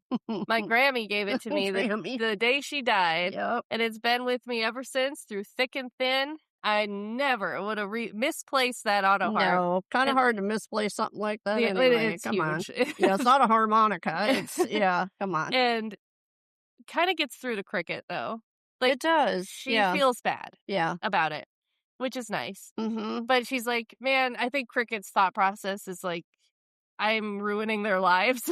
My Grammy gave it to me
Grammy.
the day she died,
Yep.
and it's been with me ever since through thick and thin. I never would have misplaced that auto harp.
No, kinda
And
hard to misplace something like that
yeah,
anyway.
it's
Come on.
huge.
Yeah, it's not a harmonica. It's yeah, come on.
And kind of gets through to Cricket, though. Like,
It does.
she
Yeah.
feels bad
Yeah.
about it, which is nice.
Mhm.
But she's like, man, I think Cricket's thought process is like, I'm ruining their lives.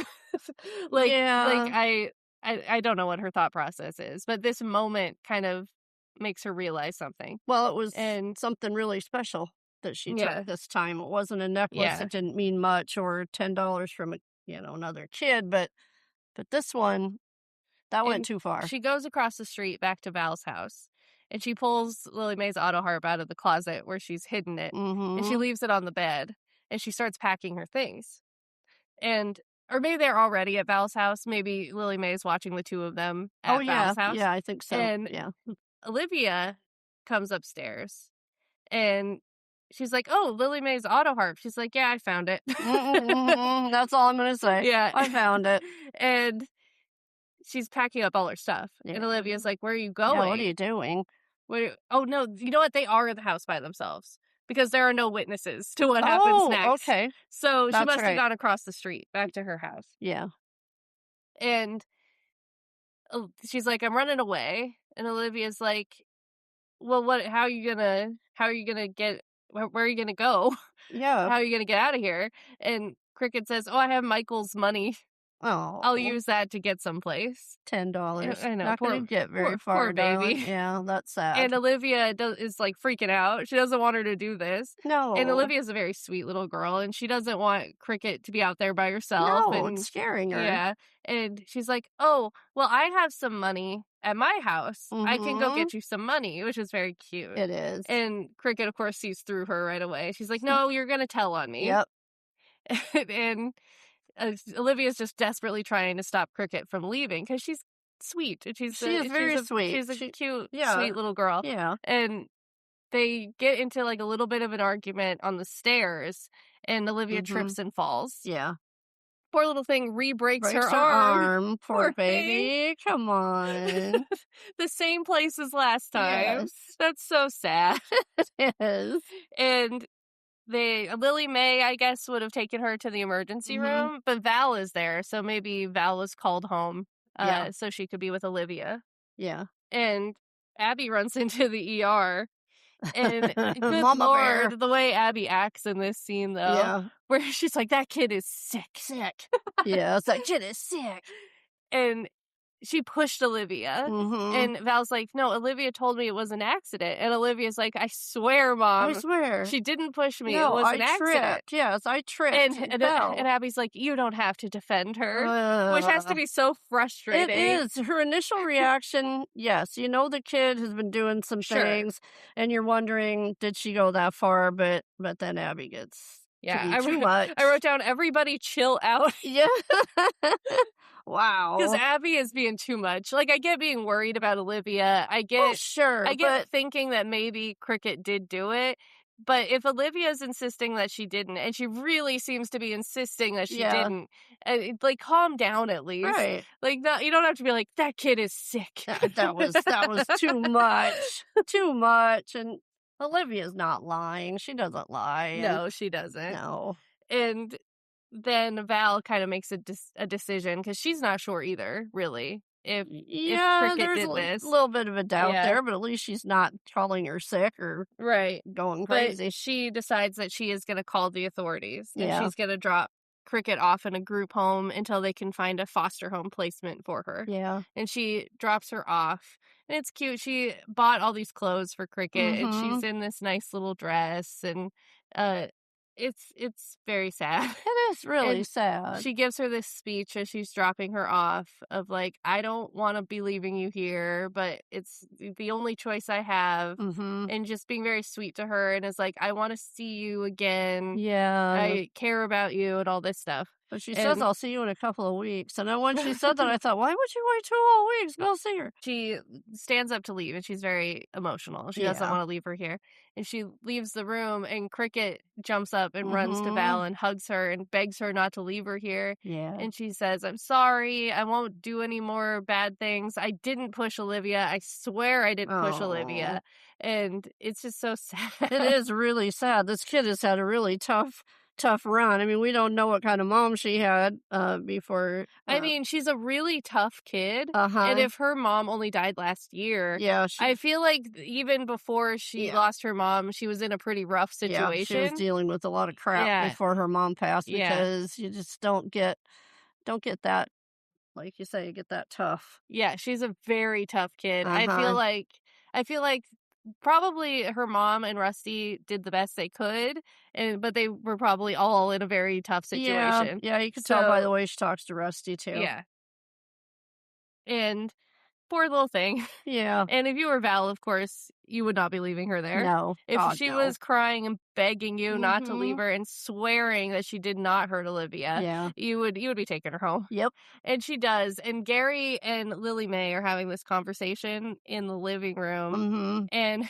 Yeah.
I don't know what her thought process is, but this moment kind of makes her realize something.
Well, it was
And
something really special that she took
yeah,
this time. It wasn't a necklace
yeah.
that didn't mean much or $10 from another kid, but this one, that went
And
too far.
she goes across the street back to Val's house, and she pulls Lily Mae's auto harp out of the closet where she's hidden it, and she
Mhm.
leaves it on the bed, and she starts packing her things. And or maybe they're already at Val's house. Maybe Lily Mae's watching the two of them
Oh,
at
yeah.
Val's house.
Yeah, I think so.
And
Yeah.
Olivia comes upstairs and she's like, oh, Lily Mae's auto harp. She's like, yeah, I found it.
Mhm. That's all I'm gonna say.
Yeah.
I found it.
And she's packing up all her stuff.
Yeah.
And Olivia's like, where are you
Yeah,
going?
what are you doing?
Oh, no, you know what? They are at the house by themselves because there are no witnesses to what happens
Oh,
next.
okay.
So she
That's
must have
right.
gone across the street back to her house.
Yeah.
And she's like, I'm running away. And Olivia's like, well, how are you gonna get, where are you gonna go?
Yeah.
How are you gonna get out of here? And Cricket says, oh, I have Michael's money.
Oh.
I'll use that to get someplace.
$10.
I know,
Not gonna get very far,
poor baby.
darling. Yeah, that's sad.
And Olivia is like freaking out. She doesn't want her to do this.
No.
And Olivia's a very sweet little girl, and she doesn't want Cricket to be out there by herself.
No,
And
it's scaring her.
yeah. And she's like, oh, well, I have some money at my house. I can go
Mhm.
get you some money, which is very cute.
It is.
And Cricket, of course, sees through her right away. She's like, no, you're going to tell on me.
Yep.
And Olivia's just desperately trying to stop Cricket from leaving because she's sweet. And
She is very sweet.
She's a cute,
yeah.
sweet little girl.
Yeah.
And they get into like a little bit of an argument on the stairs, and Olivia
Mhm.
trips and falls.
Yeah.
Poor little thing re-breaks
Breaks
her
her
arm.
arm. Poor baby. Come on.
The same place as last time.
Yes.
That's so sad.
It is.
And Lily Mae, I guess, would have taken her to the emergency
Mhm.
room, but Val is there, so maybe Val was called home
Yeah.
so she could be with Olivia.
Yeah.
And Abby runs into the ER. And good
Mama bear.
lord, the way Abby acts in this scene, though,
Yeah.
where she's like, "That kid is sick."
Yeah, it's like, "Kid is sick."
And she pushed Olivia,
Mhm.
and Val's like, "No, Olivia told me it was an accident." And Olivia's like, "I swear,
I
Mom,
swear.
she didn't push me. It
No,
was
I
an accident."
tripped. Yes, I tripped and
And
fell.
Abby's like, "You don't have to defend her," which has to
Ugh.
be so
It
frustrating.
is. Her initial reaction, yes, you know the kid has been doing some
Sure.
things, and you're wondering, did she go that far? But then Abby gets to
Yeah,
be too
I wrote
much.
down, "Everybody chill out."
Yeah.
'Cause
Wow.
Abby is being too much. Like, I get being worried about Olivia.
Well,
I
sure,
get
but
thinking that maybe Cricket did do it, but if Olivia's insisting that she didn't, and she really seems to be insisting that she
yeah,
didn't, like, calm down at least.
right.
Like, no, you don't have to be like, "That kid is sick."
That was too much. Too much. And Olivia's not lying. She doesn't lie. And
No, she doesn't.
no.
And then Val kinda makes a decision because she's not sure either, really, if
Yeah,
Cricket
there's a
did this.
little bit of a doubt
Yeah.
there, but at least she's not calling her sick or
Right.
going
But
crazy.
she decides that she is gonna call the authorities, and
Yeah.
she's gonna drop Cricket off in a group home until they can find a foster home placement for her.
Yeah.
And she drops her off, and it's cute. She bought all these clothes for Cricket, and she's
Mhm.
in this nice little dress, and, uh, it's very sad.
It is really
And
sad.
she gives her this speech as she's dropping her off of like, "I don't wanna be leaving you here, but it's the only choice I have,"
Mhm.
and just being very sweet to her and is like, "I wanna see you again.
Yeah.
I care about you," and all this stuff.
But she says,
And
"I'll see you in a couple of weeks." And then when she said that, I thought, "Why would you wait 2 whole weeks? Go see her."
she stands up to leave, and she's very emotional. She doesn't
Yeah.
wanna leave her here, and she leaves the room, and Cricket jumps up and runs to Val
Mhm.
and hugs her and begs her not to leave her here,
Yeah.
and she says, "I'm sorry, I won't do any more bad things. I didn't push Olivia. I swear I didn't push
Oh.
Olivia." And it's just so
It
sad.
is really sad. This kid has had a really tough run. I mean, we don't know what kind of mom she had, before,
I mean, she's a really tough kid, and
uh-huh.
if her mom only died last year,
Yeah,
I feel like even before she
yeah.
lost her mom, she was in a pretty rough
Yeah, she was
situation.
dealing with a lot of crap
Yeah,
before her mom passed
yeah,
because you just don't get that, like you say, get that tough.
yeah, she's a very tough kid.
Uh-huh.
I feel like probably her mom and Rusty did the best they could, but they were probably all in a very tough
Yeah,
situation.
yeah, you could tell by the
So,
way she talks to Rusty too.
yeah, and poor little thing.
Yeah.
And if you were Val, of course, you would not be leaving her there.
No.
If
God,
she
no.
was crying and begging you not to leave
Mhm.
her and swearing that she did not hurt Olivia,
Yeah.
you would be taking her home.
Yep.
And she does. And Gary and Lily Mae are having this conversation in the living room.
Mhm.
And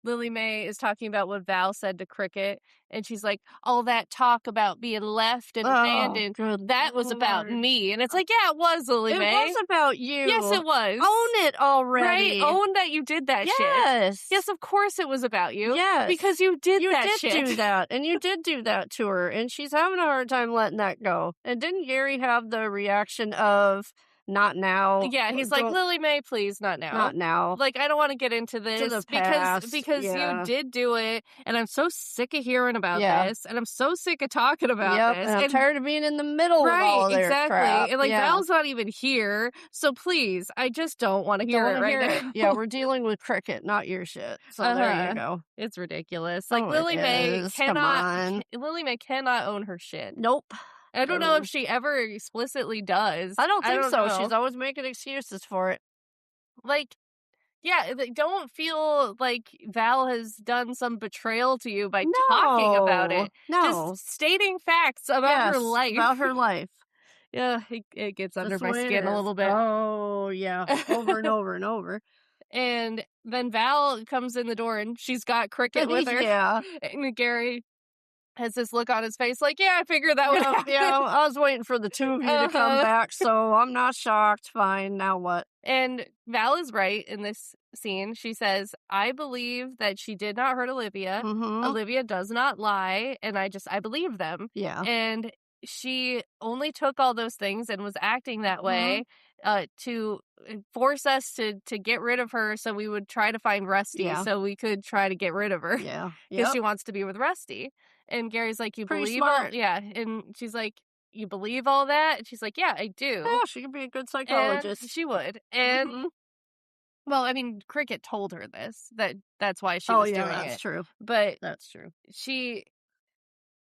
Lily Mae is talking about what Val said to Cricket, and she's like, "All that talk about being left and
Oh,
abandoned,
good
that was about
lord.
me." And it's like, yeah, it was, Lily
It
Mae.
was about
Yes,
you.
it was.
Own it
Right?
already.
Own that you did that shit.
Yes.
Yes, of course it was about you,
Yes.
because you did
You
that
did
shit.
do that, and you did do that to her, and she's having a hard time letting that go. And didn't Gary have the reaction of, "Not now,
Yeah, he's like,
don't
"Lily Mae, please, not now.
not now,
Like, I don't wanna get into
to the
this
past."
because you
Yeah.
did do it, and I'm so sick of hearing about
Yeah.
this, and I'm so sick of talking about
Yep,
this."
and I'm
And
tired of being in the middle of
right,
all of their
exactly.
crap.
And, like,
Yeah.
Val's not even here, so please, I just don't wanna
Don't
hear it
wanna
right
hear it.
now.
Yeah, we're dealing with cricket, not your shit. So there you
Uh-huh.
go.
It's ridiculous. Like,
Oh, it is. Come on.
Lily Mae cannot own her shit.
Nope.
I don't know if
No.
she ever explicitly does.
I don't
I
think
don't
so. She's
know.
always making excuses for it.
Like, yeah, like, don't feel like Val has done some betrayal to you by talking about
No.
it. Just
No.
stating facts about her
Yes,
life.
about her life.
Yeah, it gets under
That's the
my
way it
skin a
is.
little bit.
Oh, yeah. Over and over and over.
And then Val comes in the door and she's got Cricket with her.
Yeah.
And Gary has this look on his face like, yeah, I figured that would
Yeah,
happen.
yeah, I was waiting for the two of you to come
Uh-huh.
back, so I'm not shocked. Fine, now what?
And Val is right in this scene. She says, I believe that she did not hurt Olivia.
Mhm.
Olivia does not lie, and I believe them.
Yeah.
And she only took all those things and was acting that
Mhm.
way to force us to get rid of her, so we would try to find Rusty
Yeah.
so we could try to get rid of her
Yeah.
because
Yep.
she wants to be with Rusty. And Gary's like, "You
Pretty
believe all?"
smart.
Yeah, and she's like, "You believe all that?" And she's like, "Yeah, I do."
Yeah, she could be a good
And
psychologist.
she would. And
Mhm.
well, I mean, Cricket told her this, that's why she
Oh,
was
yeah,
doing
that's
it.
true.
But
That's true.
she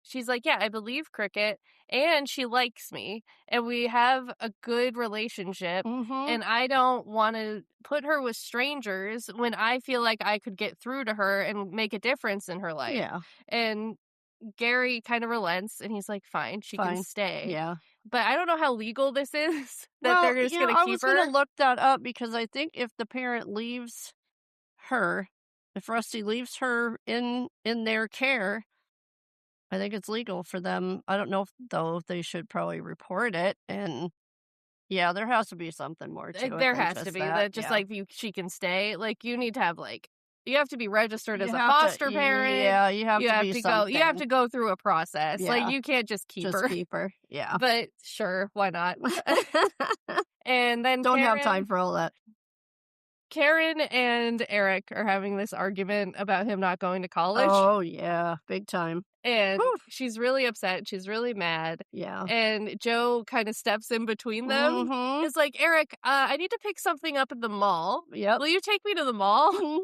she's like, "Yeah, I believe Cricket, and she likes me, and we have a good relationship,
Mhm.
and I don't want to put her with strangers when I feel like I could get through to her and make a difference in her life."
Yeah.
And Gary kind of relents, and he's like, "Fine, she can
Fine.
stay."
Yeah.
But I don't know how legal this is that
Well,
they're just
yeah,
gonna
I
keep
was gonna
her.
look that up because I think if the parent leaves her, if Rusty leaves her in their care, I think it's legal for them. I don't know if though they should probably report it, and yeah, there has to be something more to it
There
than
has to
just
be
that.
that, just
Yeah.
like she can stay. Like, you need to have, like, you have to be registered
You
as a
have to,
foster parent.
yeah, you have to be
You have
something.
to go through a process. Like,
Yeah,
you can't just keep
just
her.
keep her. Yeah.
But sure, why not? And then
Don't have time for all that.
Karen and Eric are having this argument about him not going to college.
Oh, yeah, big time.
And
Whew.
she's really upset. She's really mad.
Yeah.
And Joe kind of steps in between them.
Mhm.
It's like, Eric, I need to pick something up at the mall.
Yep.
Will you take me to the mall?
Mhm.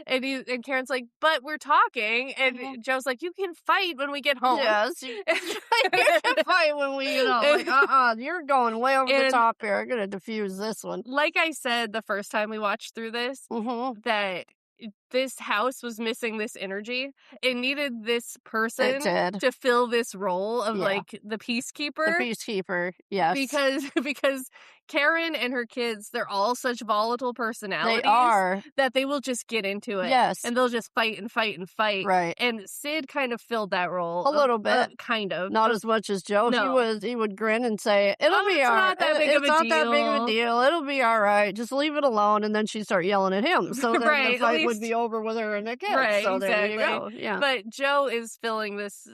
And Karen's like, "But we're talking." And
Mhm.
Joe's like, "You can fight when we get home."
Yes, you you can fight when we, like, you're going way over the
And
top here. I'm gonna diffuse this one.
like I said the first time we watched through this,
Mhm.
that this house was missing this energy. It needed this
It
person
did.
to fill this role of,
Yeah.
like, the
The
peacekeeper.
peacekeeper. Yes.
Because Karen and her kids, they're all such volatile
They
personalities
are.
that they will just get into it,
Yes.
and they'll just fight and fight and fight.
Right.
And Sid kind of filled that role
A little bit.
kind of
Not as much as Joe.
no.
He would grin and say, "It'll
Oh,
be
it's
alright.
not that big of
It's
a
not that big of a
deal.
deal. It'll be alright. Just leave it alone." And then she'd start yelling at him. So then the
Right, at
fight would
least
be over with her and the kids.
right,
So there you
exactly.
go. Yeah.
But Joe is filling this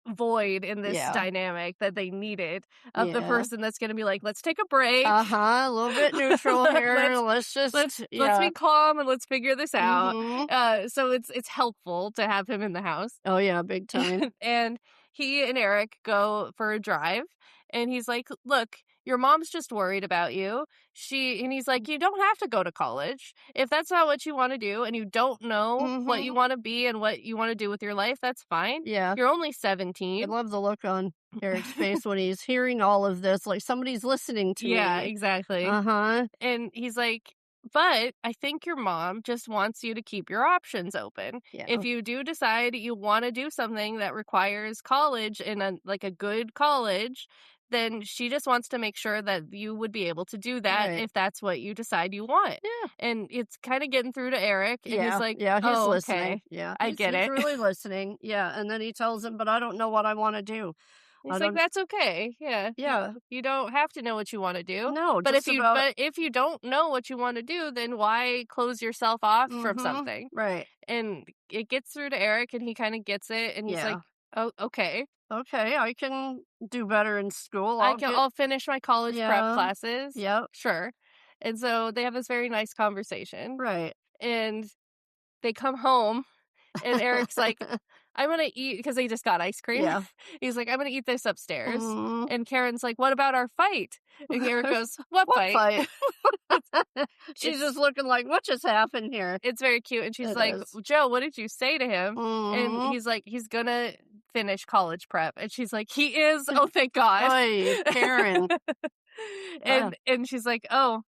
void in this
Yeah.
dynamic that they needed of the
Yeah.
person that's gonna be like, "Let's take a break.
Uh-huh. A little bit neutral here.
Let's
Let's just,
let's
yeah.
be calm and let's figure this out."
Mhm.
So it's helpful to have him in the house.
Oh, yeah, big time.
And he and Eric go for a drive, and he's like, "Look, your mom's just worried about you." And he's like, "You don't have to go to college. If that's not what you want to do and you don't know what you
Mhm.
want to be and what you want to do with your life, that's fine.
Yeah.
You're only
I
17."
love the look on Eric's face when he's hearing all of this, like, somebody's listening to
Yeah,
me.
exactly.
Uh-huh.
And he's like, "But I think your mom just wants you to keep your options open.
Yeah.
If you do decide you want to do something that requires college in a good college, then she just wants to make sure that you would be able to do that
Right.
if that's what you decide you want."
Yeah.
And it's kind of getting through to Eric, and he's
Yeah.
like,
Yeah, he's
"Oh,
listening.
okay.
Yeah.
I get
He's
it."
really listening. Yeah. And then he tells him, "But I don't know what I want to do. I
He's like,
don't."
"That's okay. Yeah.
Yeah.
You don't have to know what you want to do.
No,
But
just about.
if you don't know what you want to do, then why close yourself off from
Mhm.
something?"
Right.
And it gets through to Eric, and he kind of gets it, and he's like,
Yeah.
"Oh, okay.
Okay, I can do better in school. I'll get.
I'll finish my college prep
Yeah.
classes."
Yep.
Sure. And so they have this very nice conversation,
Right.
and they come home, and Eric's like, "I'm gonna eat," because they just got ice cream.
Yeah.
He's like, "I'm gonna eat this upstairs."
Mhm.
And Karen's like, "What about our fight?" And Eric goes, "What
What
fight?"
fight? She's
It's
just looking like, "What just happened here?"
it's very cute. And she's
It
like,
is.
"Joe, what did you say to him?" And
Mhm.
he's like, "He's gonna finish college prep." And she's like, "He is? Oh, thank God."
Oy, Karen. Ah.
And she's like, "Oh,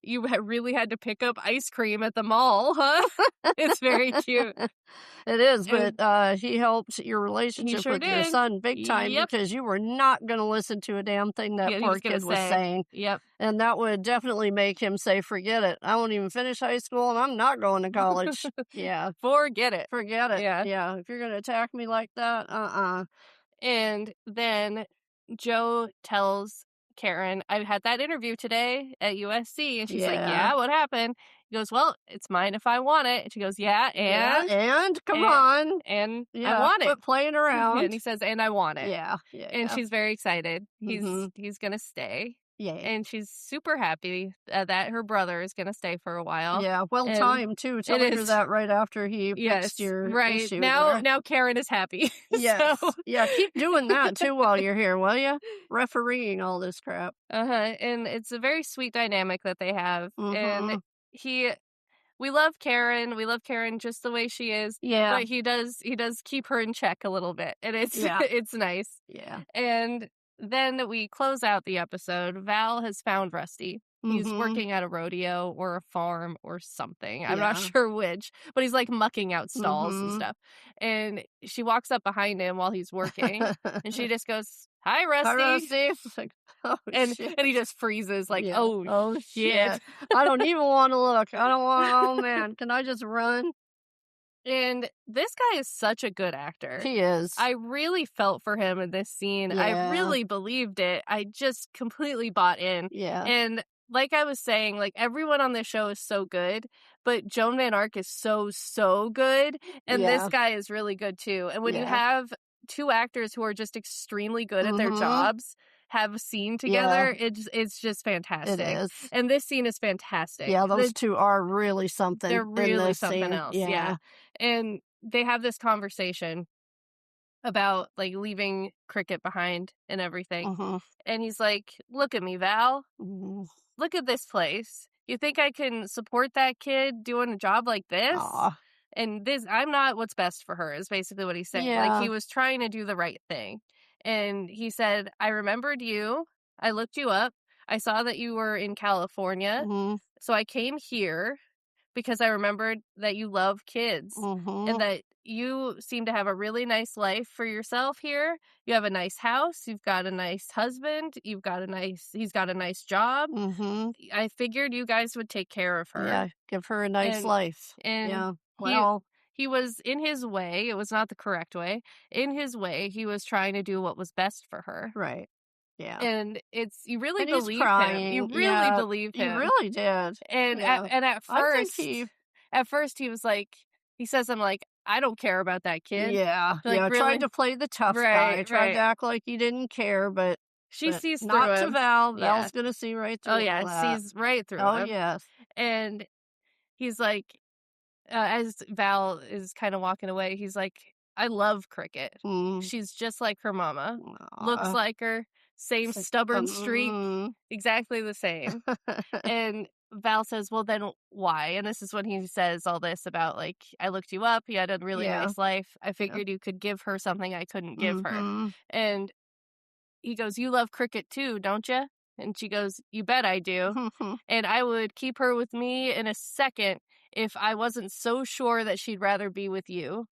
you really had to pick up ice cream at the mall, huh?" It's very cute.
It is,
And
but he helped your
he
relationship
sure
with your
did.
son big time
Yep.
because you were not gonna listen to a damn thing that
Yeah, he
poor
was gonna
kid was
say.
saying,
Yep.
and that would definitely make him say, "Forget it. I won't even finish high school, and I'm not going to college." Yeah,
Forget it.
forget it.
Yeah.
Yeah, if you're gonna attack me like that, uh-uh.
And then Joe tells Karen, "I had that interview today at USC." And she's like,
Yeah.
"Yeah, what happened?" He goes, "Well, it's mine if I want it." And she goes, "Yeah,
Yeah, and come
and,
on.
I
Yeah,
want it."
quit playing
And
around.
he says, "And I want it."
Yeah, yeah,
And
yeah.
she's very excited.
Mhm.
He's gonna stay.
Yay.
and she's super happy that her brother is gonna stay for a while,
Yeah, well
and
timed too,
it
telling her
is.
that right after he fixed
Yes,
your
right.
issue
Now
there.
now Karen is happy. So
Yes. Yeah, keep doing that too while you're here, will ya? Refereeing all this crap.
Uh-huh, and it's a very sweet dynamic that they have, and
Mhm.
he we love Karen just the way she is,
Yeah,
but he does keep her in check a little bit, and it's
yeah,
it's nice.
yeah.
And then we close out the episode. Val has found Rusty. He's
Mhm.
working at a rodeo or a farm or something. I'm not
Yeah.
sure which, but he's like mucking out stalls and
Mhm.
stuff. And she walks up behind him while he's working, and she just goes, "Hi,
Hi,
Rusty."
Rusty. It's like, oh,
And
shit.
and he just freezes like,
Yeah.
"Oh
Oh,
shit."
shit. I don't even wanna look. I don't want oh, man. Can I just run?
And this guy is such a good actor.
He is.
I really felt for him in this scene. I
Yeah.
really believed it. I just completely bought in.
Yeah.
And like I was saying, like everyone on this show is so good, but Joan Van Ark is so, so good. And this
Yeah.
guy is really good too. And when you
Yeah.
have two actors who are just extremely good at their
Mhm.
jobs have a scene
Yeah,
together, it's just
it
fantastic.
is.
And this scene is fantastic.
Yeah, those 2 are really something
They're
in
really
this
something
scene.
else, yeah.
Yeah.
And they have this conversation about, like, leaving Cricket behind and everything,
Mhm.
and he's like, "Look at me, Val.
Mhm.
Look at this place. You think I can support that kid doing a job like this?
Aw.
And this I'm not what's best for her," is basically what he's saying. Like,
Yeah.
he was trying to do the right thing. And he said, "I remembered you. I looked you up. I saw that you were in California,
Mhm.
so I came here because I remembered that you love kids and
Mhm.
that you seem to have a really nice life for yourself here. You have a nice house, you've got a nice husband, he's got a nice job.
Mhm.
I figured you guys would take care of her."
Yeah, give her a nice
And
life.
and
Yeah.
he
Well,
he was in his way, it was not the correct way. In his way, he was trying to do what was best for her.
right. Yeah.
And it's you really
And he's
believe him. You
crying.
really
Yeah,
believe
he
him.
really did.
And
Yeah. I think he
at first he was like he says, "I'm like, I don't care about that kid."
yeah,
Like,
yeah, tried
"Really?"
to play the tough guy,
Right,
tried to
right.
act like he didn't care,
She
but
sees through
not to
him.
Val.
Yeah.
Val's gonna see right
Oh,
through all
yeah,
that.
sees right through
Oh,
him.
yes.
And he's like, as Val is kinda walking away, he's like, "I love Cricket.
Mm.
She's just like her mama. Looks
Aw.
like her, same
It's like,
stubborn streak, exactly the same." And Val says, "Well, then why?" And this is when he says all this about, like, "I looked you up, you had a really
Yeah,
nice life. I
yep.
figured you could give her something I couldn't give her."
Mhm.
And he goes, "You love Cricket too, don't you?" And she goes, "You bet I do. And I would keep her with me in a second if I wasn't so sure that she'd rather be with you."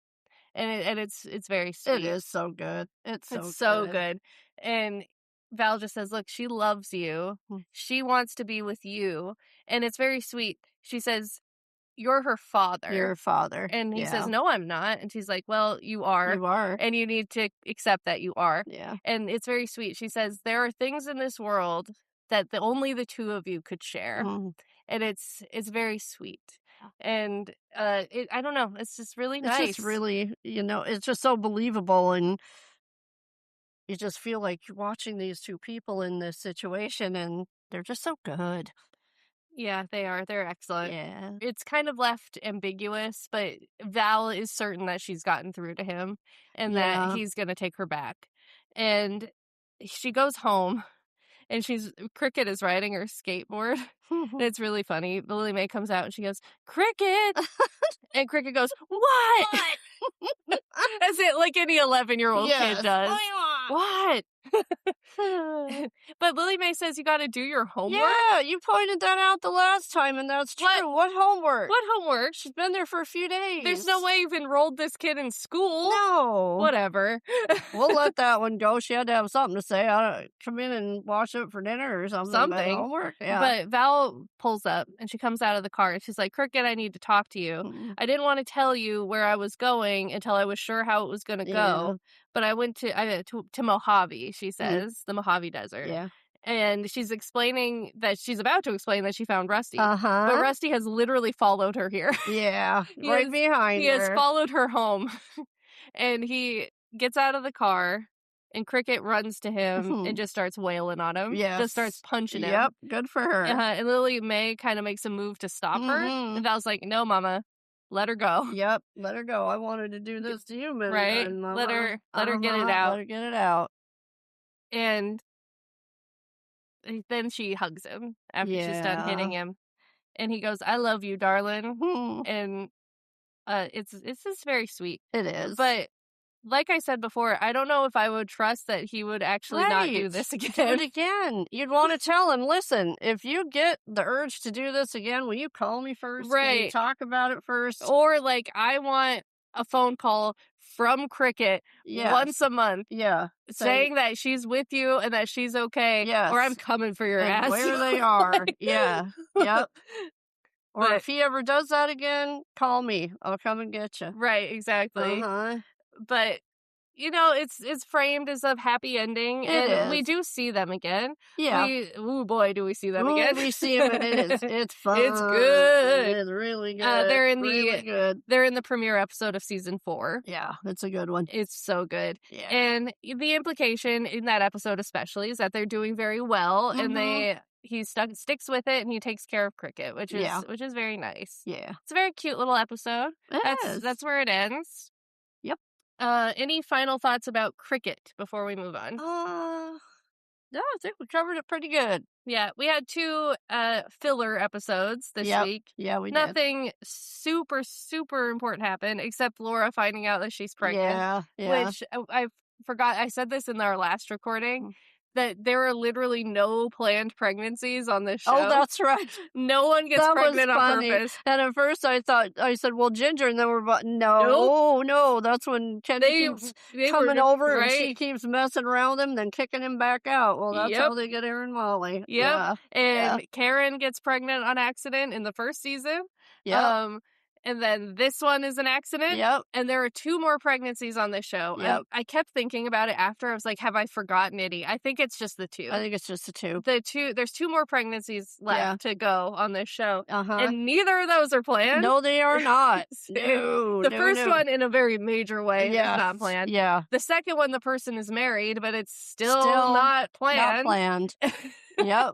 And it's very
It
sweet.
is so good. It's
It's
so
so
good.
good. And Val just says, "Look, she loves you.
Mm.
She wants to be with you." And it's very sweet. She says, "You're her father."
Your father.
And he says,
Yeah,
"No, I'm not." And she's like, "Well, you are,
you are.
and you need to accept that you are."
Yeah.
And it's very sweet. She says, "There are things in this world that only the two of you could share."
Mm.
And it's very sweet. And I don't know, it's just really
It's just
nice.
really, it's just so believable, and you just feel like you're watching these 2 people in this situation, and they're just so good.
Yeah, they are. They're excellent.
Yeah.
It's kind of left ambiguous, but Val is certain that she's gotten through to him and that
Yeah.
he's going to take her back. And she goes home and Cricket is riding her skateboard. And it's really funny. Lily Mae comes out and she goes, "Cricket!" And Cricket goes, "What?"
What?
As it like any 11-year-old kid
Yes.
does.
What
"What?" But Lily Mae says you gotta do your homework?
Yeah, you pointed that out the last time, and that's
What?
true. What homework?
What homework?
She's been there for a few
There's
days.
no way you've enrolled this kid in school.
No.
Whatever.
We'll let that one go. She had to have something to say. Come in and wash up for dinner or something. But
Something.
homework? Yeah.
But Val pulls up and she comes out of the car and she's like, "Cricket, I need to talk to you.
Mm.
I didn't want to tell you where I was going until I was sure how it was going to
Yeah.
go. But I went to Mojave," she
Mm.
says, the Mojave Desert.
Yeah.
And she's about to explain that she found Rusty. But
Uh-huh.
Rusty has literally followed her here.
Yeah.
He
Right
has
behind
he has
her.
followed her home. And he gets out of the car and Cricket runs to him and
Mhm.
just starts wailing on him. Just starts
Yes.
punching him.
Yep, good for her.
And Lily May kind of makes a move to stop her, and
Mhm.
Val's like, "No, Mama, let her go."
Yep, let her go. I wanted to do this to you many
Right?
times,
Let
mama.
her get it
Let
out.
her get it out.
And then she hugs him after she's done hitting
Yeah.
him, and he goes, "I love you, darling."
Mhm.
And it's just very sweet.
It is.
But like I said before, I don't know if I would trust that he would actually not
Right.
do this
Do
again.
it again. You'd wanna tell him, "Listen, if you get the urge to do this again, will you call me first? Can we
Right.
talk about it first?"
Or like I want a phone call from Cricket once
Yes.
a month
Yeah. Say
saying that she's with you and that she's okay, or I'm
yes,
coming for your
and
ass.
where they are.
Like,
Yeah. Yep. Or
but
if he ever does that again, call me. I'll come and get you.
right, exactly.
Uh-huh.
But it's framed as a happy ending,
It
and we
is.
do see them again.
Yeah.
Oh boy, do we see them
Ooh,
again.
we see him and it's
It's
fun.
good.
It's really good. Really good.
They're in the premiere episode of season 4.
Yeah, it's a good one.
It's so good.
Yeah.
And the implication in that episode especially is that they're doing very well, and
Mhm.
he sticks with it, and he takes care of Cricket,
Yeah.
which is very nice.
Yeah.
It's a very cute little episode.
It is.
That's where it ends.
Yep.
Any final thoughts about Cricket before we move on?
No, I think we covered it pretty good.
Yeah, we had 2 filler episodes this
Yep.
week.
Yeah, we did.
Nothing super super important happened except Laura finding out that she's pregnant,
Yeah. Yeah.
which I forgot I said this in our last recording,
Mm.
that there are literally no planned pregnancies on this
Oh,
show.
that's right.
No one gets
That was
pregnant on
funny.
purpose.
And at first I said, "Well, Ginger," and then we're but
Nope.
no, no, that's when Kenny
They
keeps
they were
coming over and
right.
she keeps messing around him, then kicking him back out. Well, that's
Yep.
how they get Aaron Molly.
Yep.
Yeah. Yeah.
And Karen gets pregnant on accident in the first season.
Yep.
Um, and then this one is an accident.
Yep.
And there are 2 more pregnancies on this show. And
Yep.
I kept thinking about it after. I was like, have I forgotten any? I think it's just the 2.
I think it's just the two.
There's 2 more pregnancies
Yeah.
left to go on this show.
Uh-huh.
And neither of those are planned.
No, they are not.
So,
No,
the
no,
first
no.
one in a very major way is
Yeah.
not planned.
Yeah.
The second one, the person is married, but it's still
Still
not
Not
planned.
planned. Yep.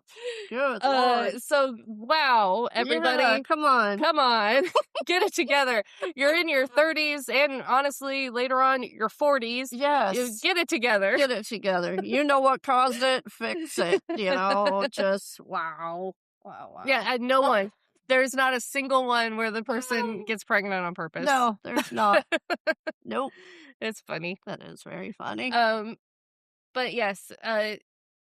Good Lord.
So wow, everybody,
Yeah, come on.
come on, get it together. You're in your 30s, and honestly, later on, your 40s.
Yes.
Get it together.
Get it together. You know what caused it, fix it. Just wow. Wow, wow.
Yeah, and no one. There's not a single one where the person
No.
gets pregnant on purpose.
No, there's not. Nope.
It's funny.
That is very funny.
But yes,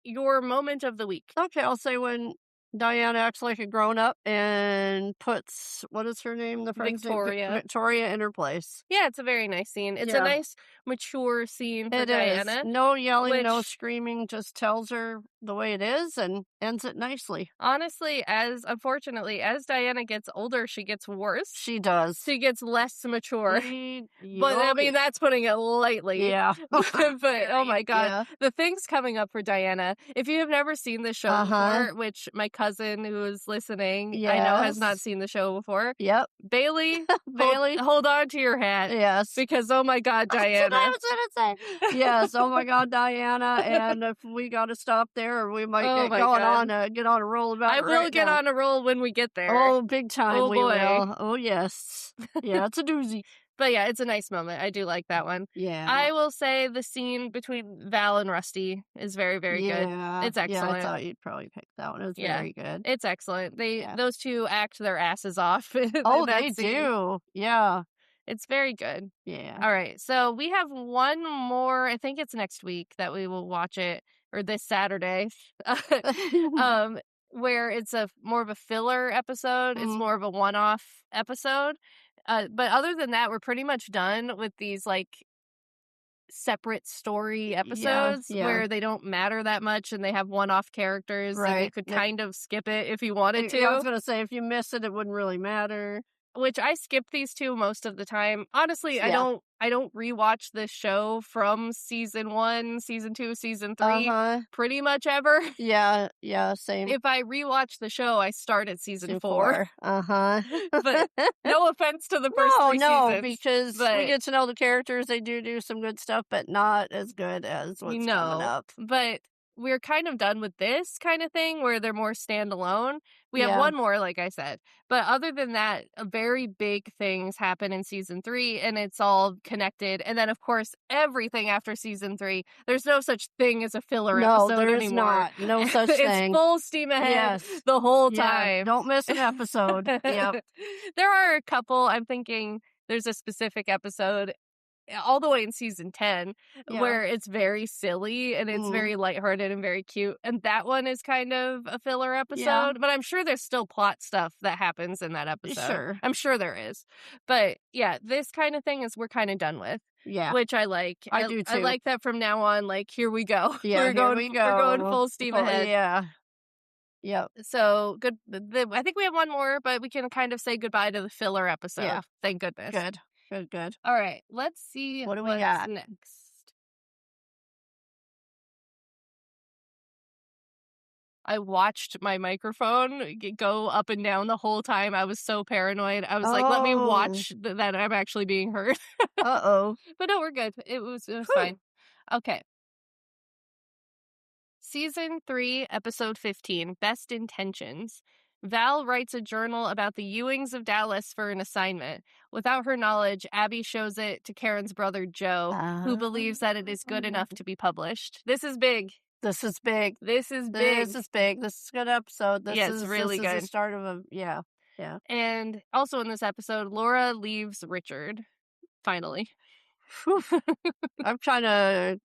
your moment of the week.
Okay, I'll say when Diana acts like a grown up and puts what is her name? The friend's name?
Victoria.
Victoria in her place.
Yeah, it's a very nice scene. It's a
Yeah.
nice, mature scene for
It is.
Diana.
No yelling, no
which-
screaming, just tells her the way it is and ends it nicely.
Honestly, unfortunately, as Diana gets older, she gets worse.
She does.
She gets less mature. But I
Yup.
mean, that's putting it lightly.
Yeah.
But oh my god,
Yeah.
the things coming up for Diana. If you have never seen the show
Uh-huh.
before, which my cousin who is listening, I know has not
Yes.
seen the show before,
Yep.
Bailey,
Bailey.
hold on to your hat.
Yes.
Because oh my god,
That's what I
Diana.
was gonna say. Yes. Oh my God, Diana. And if we got to stop there, or we might
Oh
get
my
going
God.
get on a roll about
I
it
will
right
get
now.
on a roll when we get there.
Oh, big time.
Oh,
we
boy.
will. Oh yes. Yeah, it's a doozy.
But yeah, it's a nice moment. I do like that one.
Yeah.
I will say the scene between Val and Rusty is very, very good. It's
Yeah, I
excellent.
thought you'd probably pick that one. It was
Yeah.
very good.
It's excellent.
Yeah.
Those 2 act their asses off. in
Oh,
that
they
scene.
do. Yeah.
It's very good.
Yeah.
All right. So we have one more, I think it's next week that we will watch it, or this Saturday. Where it's more of a filler episode. It's
Mhm.
more of a one-off episode. But other than that, we're pretty much done with these like separate story episodes
yeah.
where they don't matter that much and they have one-off characters and you
Right.
could kind of skip it if you wanted
I was
to.
gonna say if you miss it, it wouldn't really matter.
which I skip these two most of the time. Honestly, I
Yeah.
don't rewatch this show from season 1, season 2, season 3
Uh-huh.
pretty much ever.
Yeah, yeah, same.
If I rewatch the show, I start at season
Season
4.
4. Uh-huh.
But no offense to the first
No,
3
no,
seasons,
because we
but
get to know the characters, they do some good stuff, but not as good as
you
what's coming
know,
up.
but we're kind of done with this kind of thing where they're more standalone. We have
Yeah.
one more, like I said. But other than that, very big things happen in season 3 and it's all connected. And then, of course, everything after season 3, there's no such thing as a filler
No,
episode
there is
anymore.
not. No such
It's
thing.
full steam ahead
Yes.
the whole
Yeah,
time.
don't miss an episode. Yep.
There are a couple, I'm thinking there's a specific episode all the way in season 10
Yeah.
where it's very silly and it's
Mm.
very lighthearted and very cute, and that one is kind of a filler
Yeah.
episode, but I'm sure there's still plot stuff that happens in that episode.
Sure.
I'm sure there is. But yeah, this kind of thing is we're kind of done with,
Yeah.
which I like.
I do
I
too.
like that from now on, like, here we go.
Yeah, here we go.
We're going full steam ahead.
Yeah. Yep.
So good. I think we have one more, but we can kind of say goodbye to the filler episode.
Yeah.
Thank goodness.
Good. Good, good.
All right, let's see
What do we
what's
got?
next. I watched my microphone go up and down the whole time. I was so paranoid. I was like, let me
Oh.
watch that I'm actually being heard.
Uh-oh.
But no, we're good. It was
Whew.
fine. Okay. Season 3, episode 15, Best Intentions. Val writes a journal about the Ewings of Dallas for an assignment. Without her knowledge, Abby shows it to Karen's brother Joe, who believes that it is good enough to be published. This is big.
This is big.
This is big.
This is big. This is a good episode. This
Yeah,
is
it's really
this is
good.
the start of a yeah. Yeah.
And also in this episode, Laura leaves Richard. Finally.
Whew. I'm trying to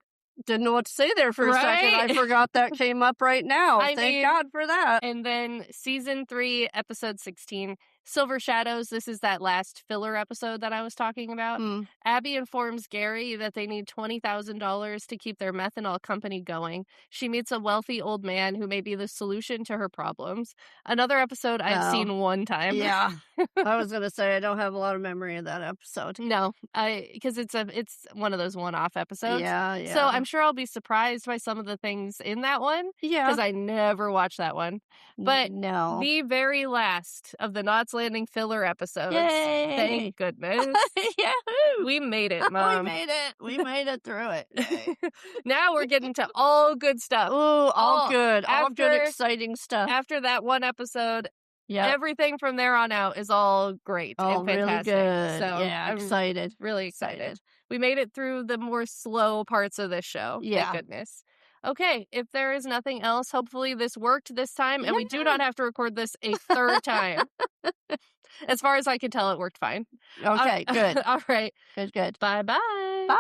didn't know what to say there for a second. I
Right?
forgot that came up right now.
I
Thank
mean-
God for that.
And then season 3, episode 16, Silver Shadows. This is that last filler episode that I was talking about.
Hmm.
Abby informs Gary that they need $20,000 to keep their methanol company going. She meets a wealthy old man who may be the solution to her problems. Another episode I've
Oh.
seen one time.
Yeah. I was gonna say I don't have a lot of memory of that episode.
No, because it's one of those one-off episodes.
Yeah, yeah.
So I'm sure I'll be surprised by some of the things in that one
yeah.
because I never watched that one. But
no.
the very last of the Knots Landing filler episodes.
Yay!
Thank goodness.
Yahoo!
We made it,
We
Mom.
made it. We made it through it. Yay.
Now we're getting to all good stuff.
Ooh, all
Oh,
good. All good,
after-
exciting stuff.
After that one episode,
Yeah.
everything from there on out is all great
Oh,
and
really
fantastic.
good.
So
yeah,
I'm
excited.
really excited. We made it through the more slow parts of this show.
Yeah.
Thank goodness. Okay, if there is nothing else, hopefully this worked this time, and we do
Yeah.
not have to record this a third time. As far as I can tell, it worked fine.
Okay, good.
All right.
Good, good.
Bye-bye.
Bye.